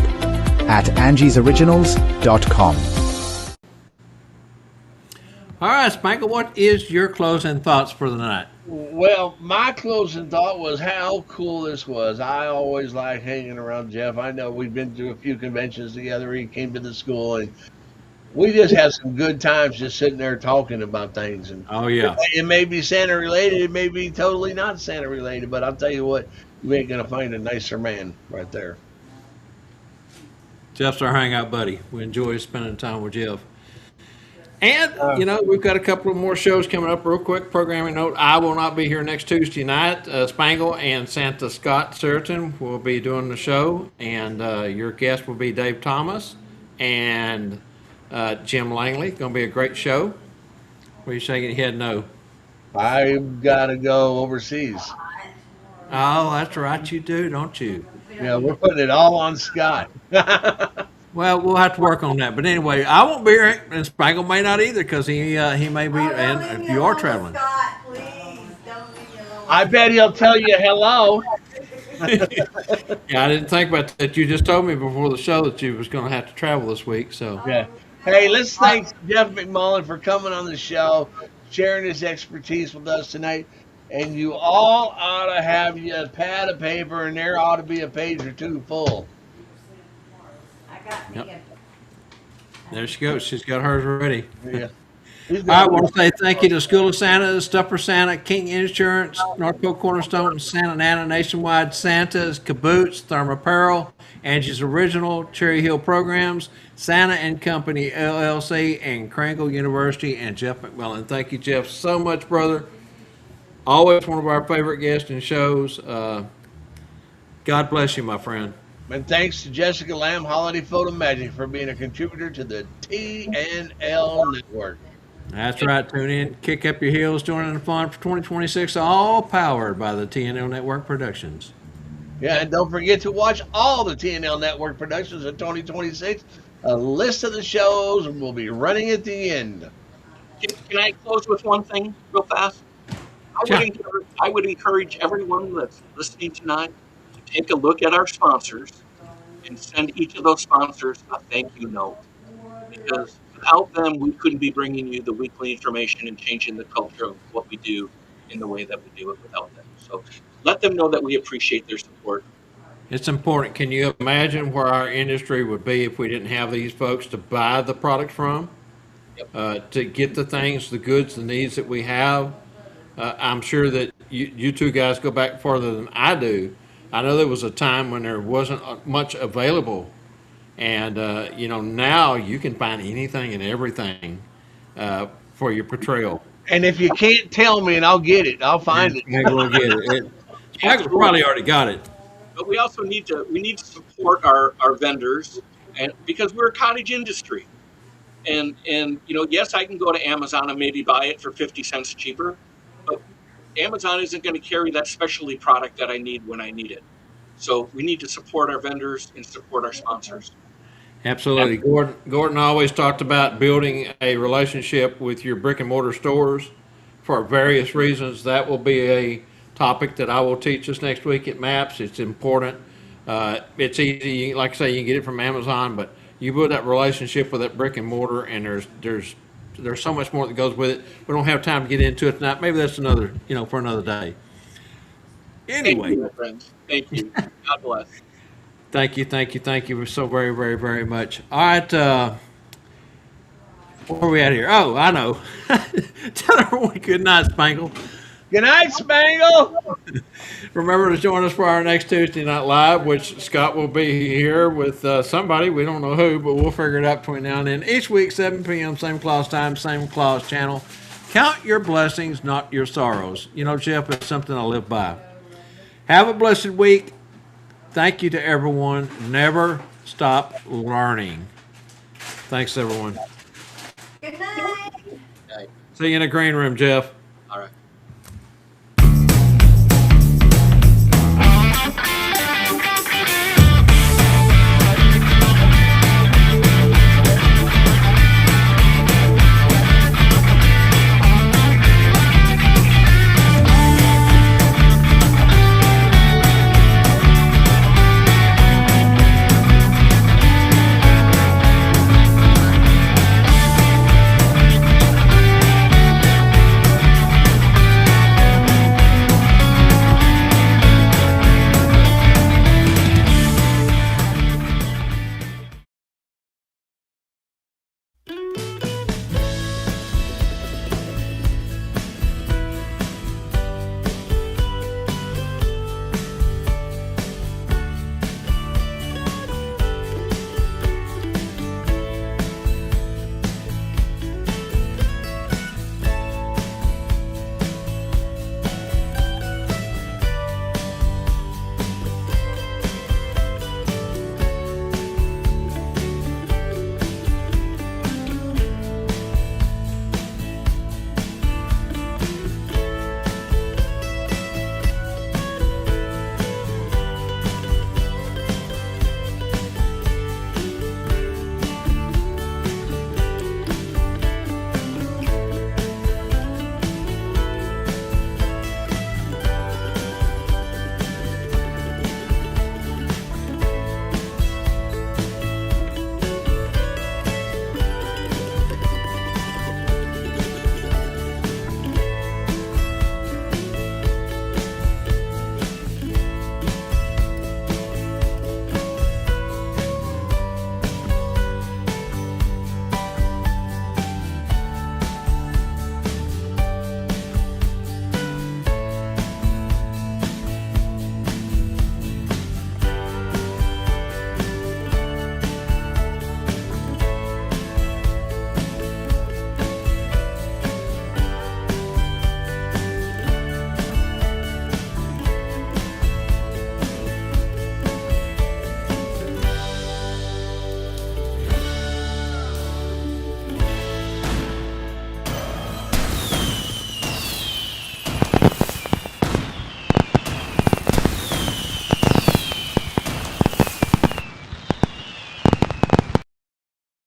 at angiesoriginals.com. All right, Spangle, what is your closing thoughts for the night? Well, my closing thought was how cool this was. I always like hanging around Jeff. I know we've been to a few conventions together. He came to the school, and we just had some good times just sitting there talking about things. And Oh, yeah. it may be Santa related, it may be totally not Santa related, but I'll tell you what, you ain't gonna find a nicer man right there. Jeff's our hangout buddy. We enjoy spending time with Jeff. And, we've got a couple of more shows coming up. Real quick programming note, I will not be here next Tuesday night. Spangle and Santa Scott Suritan will be doing the show, and your guest will be Dave Thomas and Jim Langley. Going to be a great show. What are you shaking your head? No. I've got to go overseas. Oh, that's right. You do, don't you? Yeah, we're putting it all on Scott. Well, we'll have to work on that. But anyway, I won't be here, and Spangle may not either because he may be. And if you are traveling, Scott, please don't leave me alone. I bet he'll tell you hello. yeah, I didn't think about that. You just told me before the show that you was going to have to travel this week. So Yeah. Hey, let's thank Jeff McMullen for coming on the show, sharing his expertise with us tonight. And you all ought to have you a pad of paper, and there ought to be a page or two full. I got me Yep. There she goes. She's got hers ready. Yeah. I want to say thank you to School of Santa, Stuffer Santa, King Insurance, North Pole Cornerstone, Santa Nana Nationwide, Santa's, Caboose, Therm Apparel, Angie's Original, Cherry Hill Programs, Santa and Company LLC, and Krangle University, and Jeff McMullen. Thank you, Jeff, so much, brother. Always one of our favorite guests in shows. God bless you, my friend. And thanks to Jessica Lamb, Holiday Photo Magic, for being a contributor to the TNL Network. That's right. Tune in, kick up your heels, join in the fun for 2026, all powered by the TNL Network Productions. Yeah, and don't forget to watch all the TNL Network productions in 2026. A list of the shows will be running at the end. Can I close with one thing real fast? I would encourage everyone that's listening tonight to take a look at our sponsors and send each of those sponsors a thank you note. Because without them, we couldn't be bringing you the weekly information and changing the culture of what we do in the way that we do it without them. So let them know that we appreciate their support. It's important. Can you imagine where our industry would be if we didn't have these folks to buy the product from? To get the things, the goods, the needs that we have? I'm sure that you two guys go back farther than I do. I know there was a time when there wasn't much available. And, now you can find anything and everything for your portrayal. And if you can't tell me, and I'll get it, I'll find it. We'll get it. Spaggle probably already got it. But we also need to support our vendors, and because we're a cottage industry. And yes, I can go to Amazon and maybe buy it for 50 cents cheaper, but Amazon isn't going to carry that specialty product that I need when I need it. So we need to support our vendors and support our sponsors. Absolutely. Gordon always talked about building a relationship with your brick and mortar stores for various reasons. That will be a topic that I will teach us next week at MAPS. It's important. It's easy. Like I say, you can get it from Amazon, but you build that relationship with that brick and mortar, and there's so much more that goes with it. We don't have time to get into it tonight. Maybe that's another, for another day. Anyway. Thank you, my friends. Thank you. God bless. Thank you so very, very, very much. All right, where are we at here? Oh, I know. Tell everyone good night, Spangle. Good night, Spangle. Remember to join us for our next Tuesday Night Live, which Scott will be here with somebody. We don't know who, but we'll figure it out between now and then. Each week, 7 p.m., same Claus time, same Claus channel. Count your blessings, not your sorrows. Jeff, it's something I live by. Have a blessed week. Thank you to everyone. Never stop learning. Thanks, everyone. Good night. See you in the green room, Jeff. All right.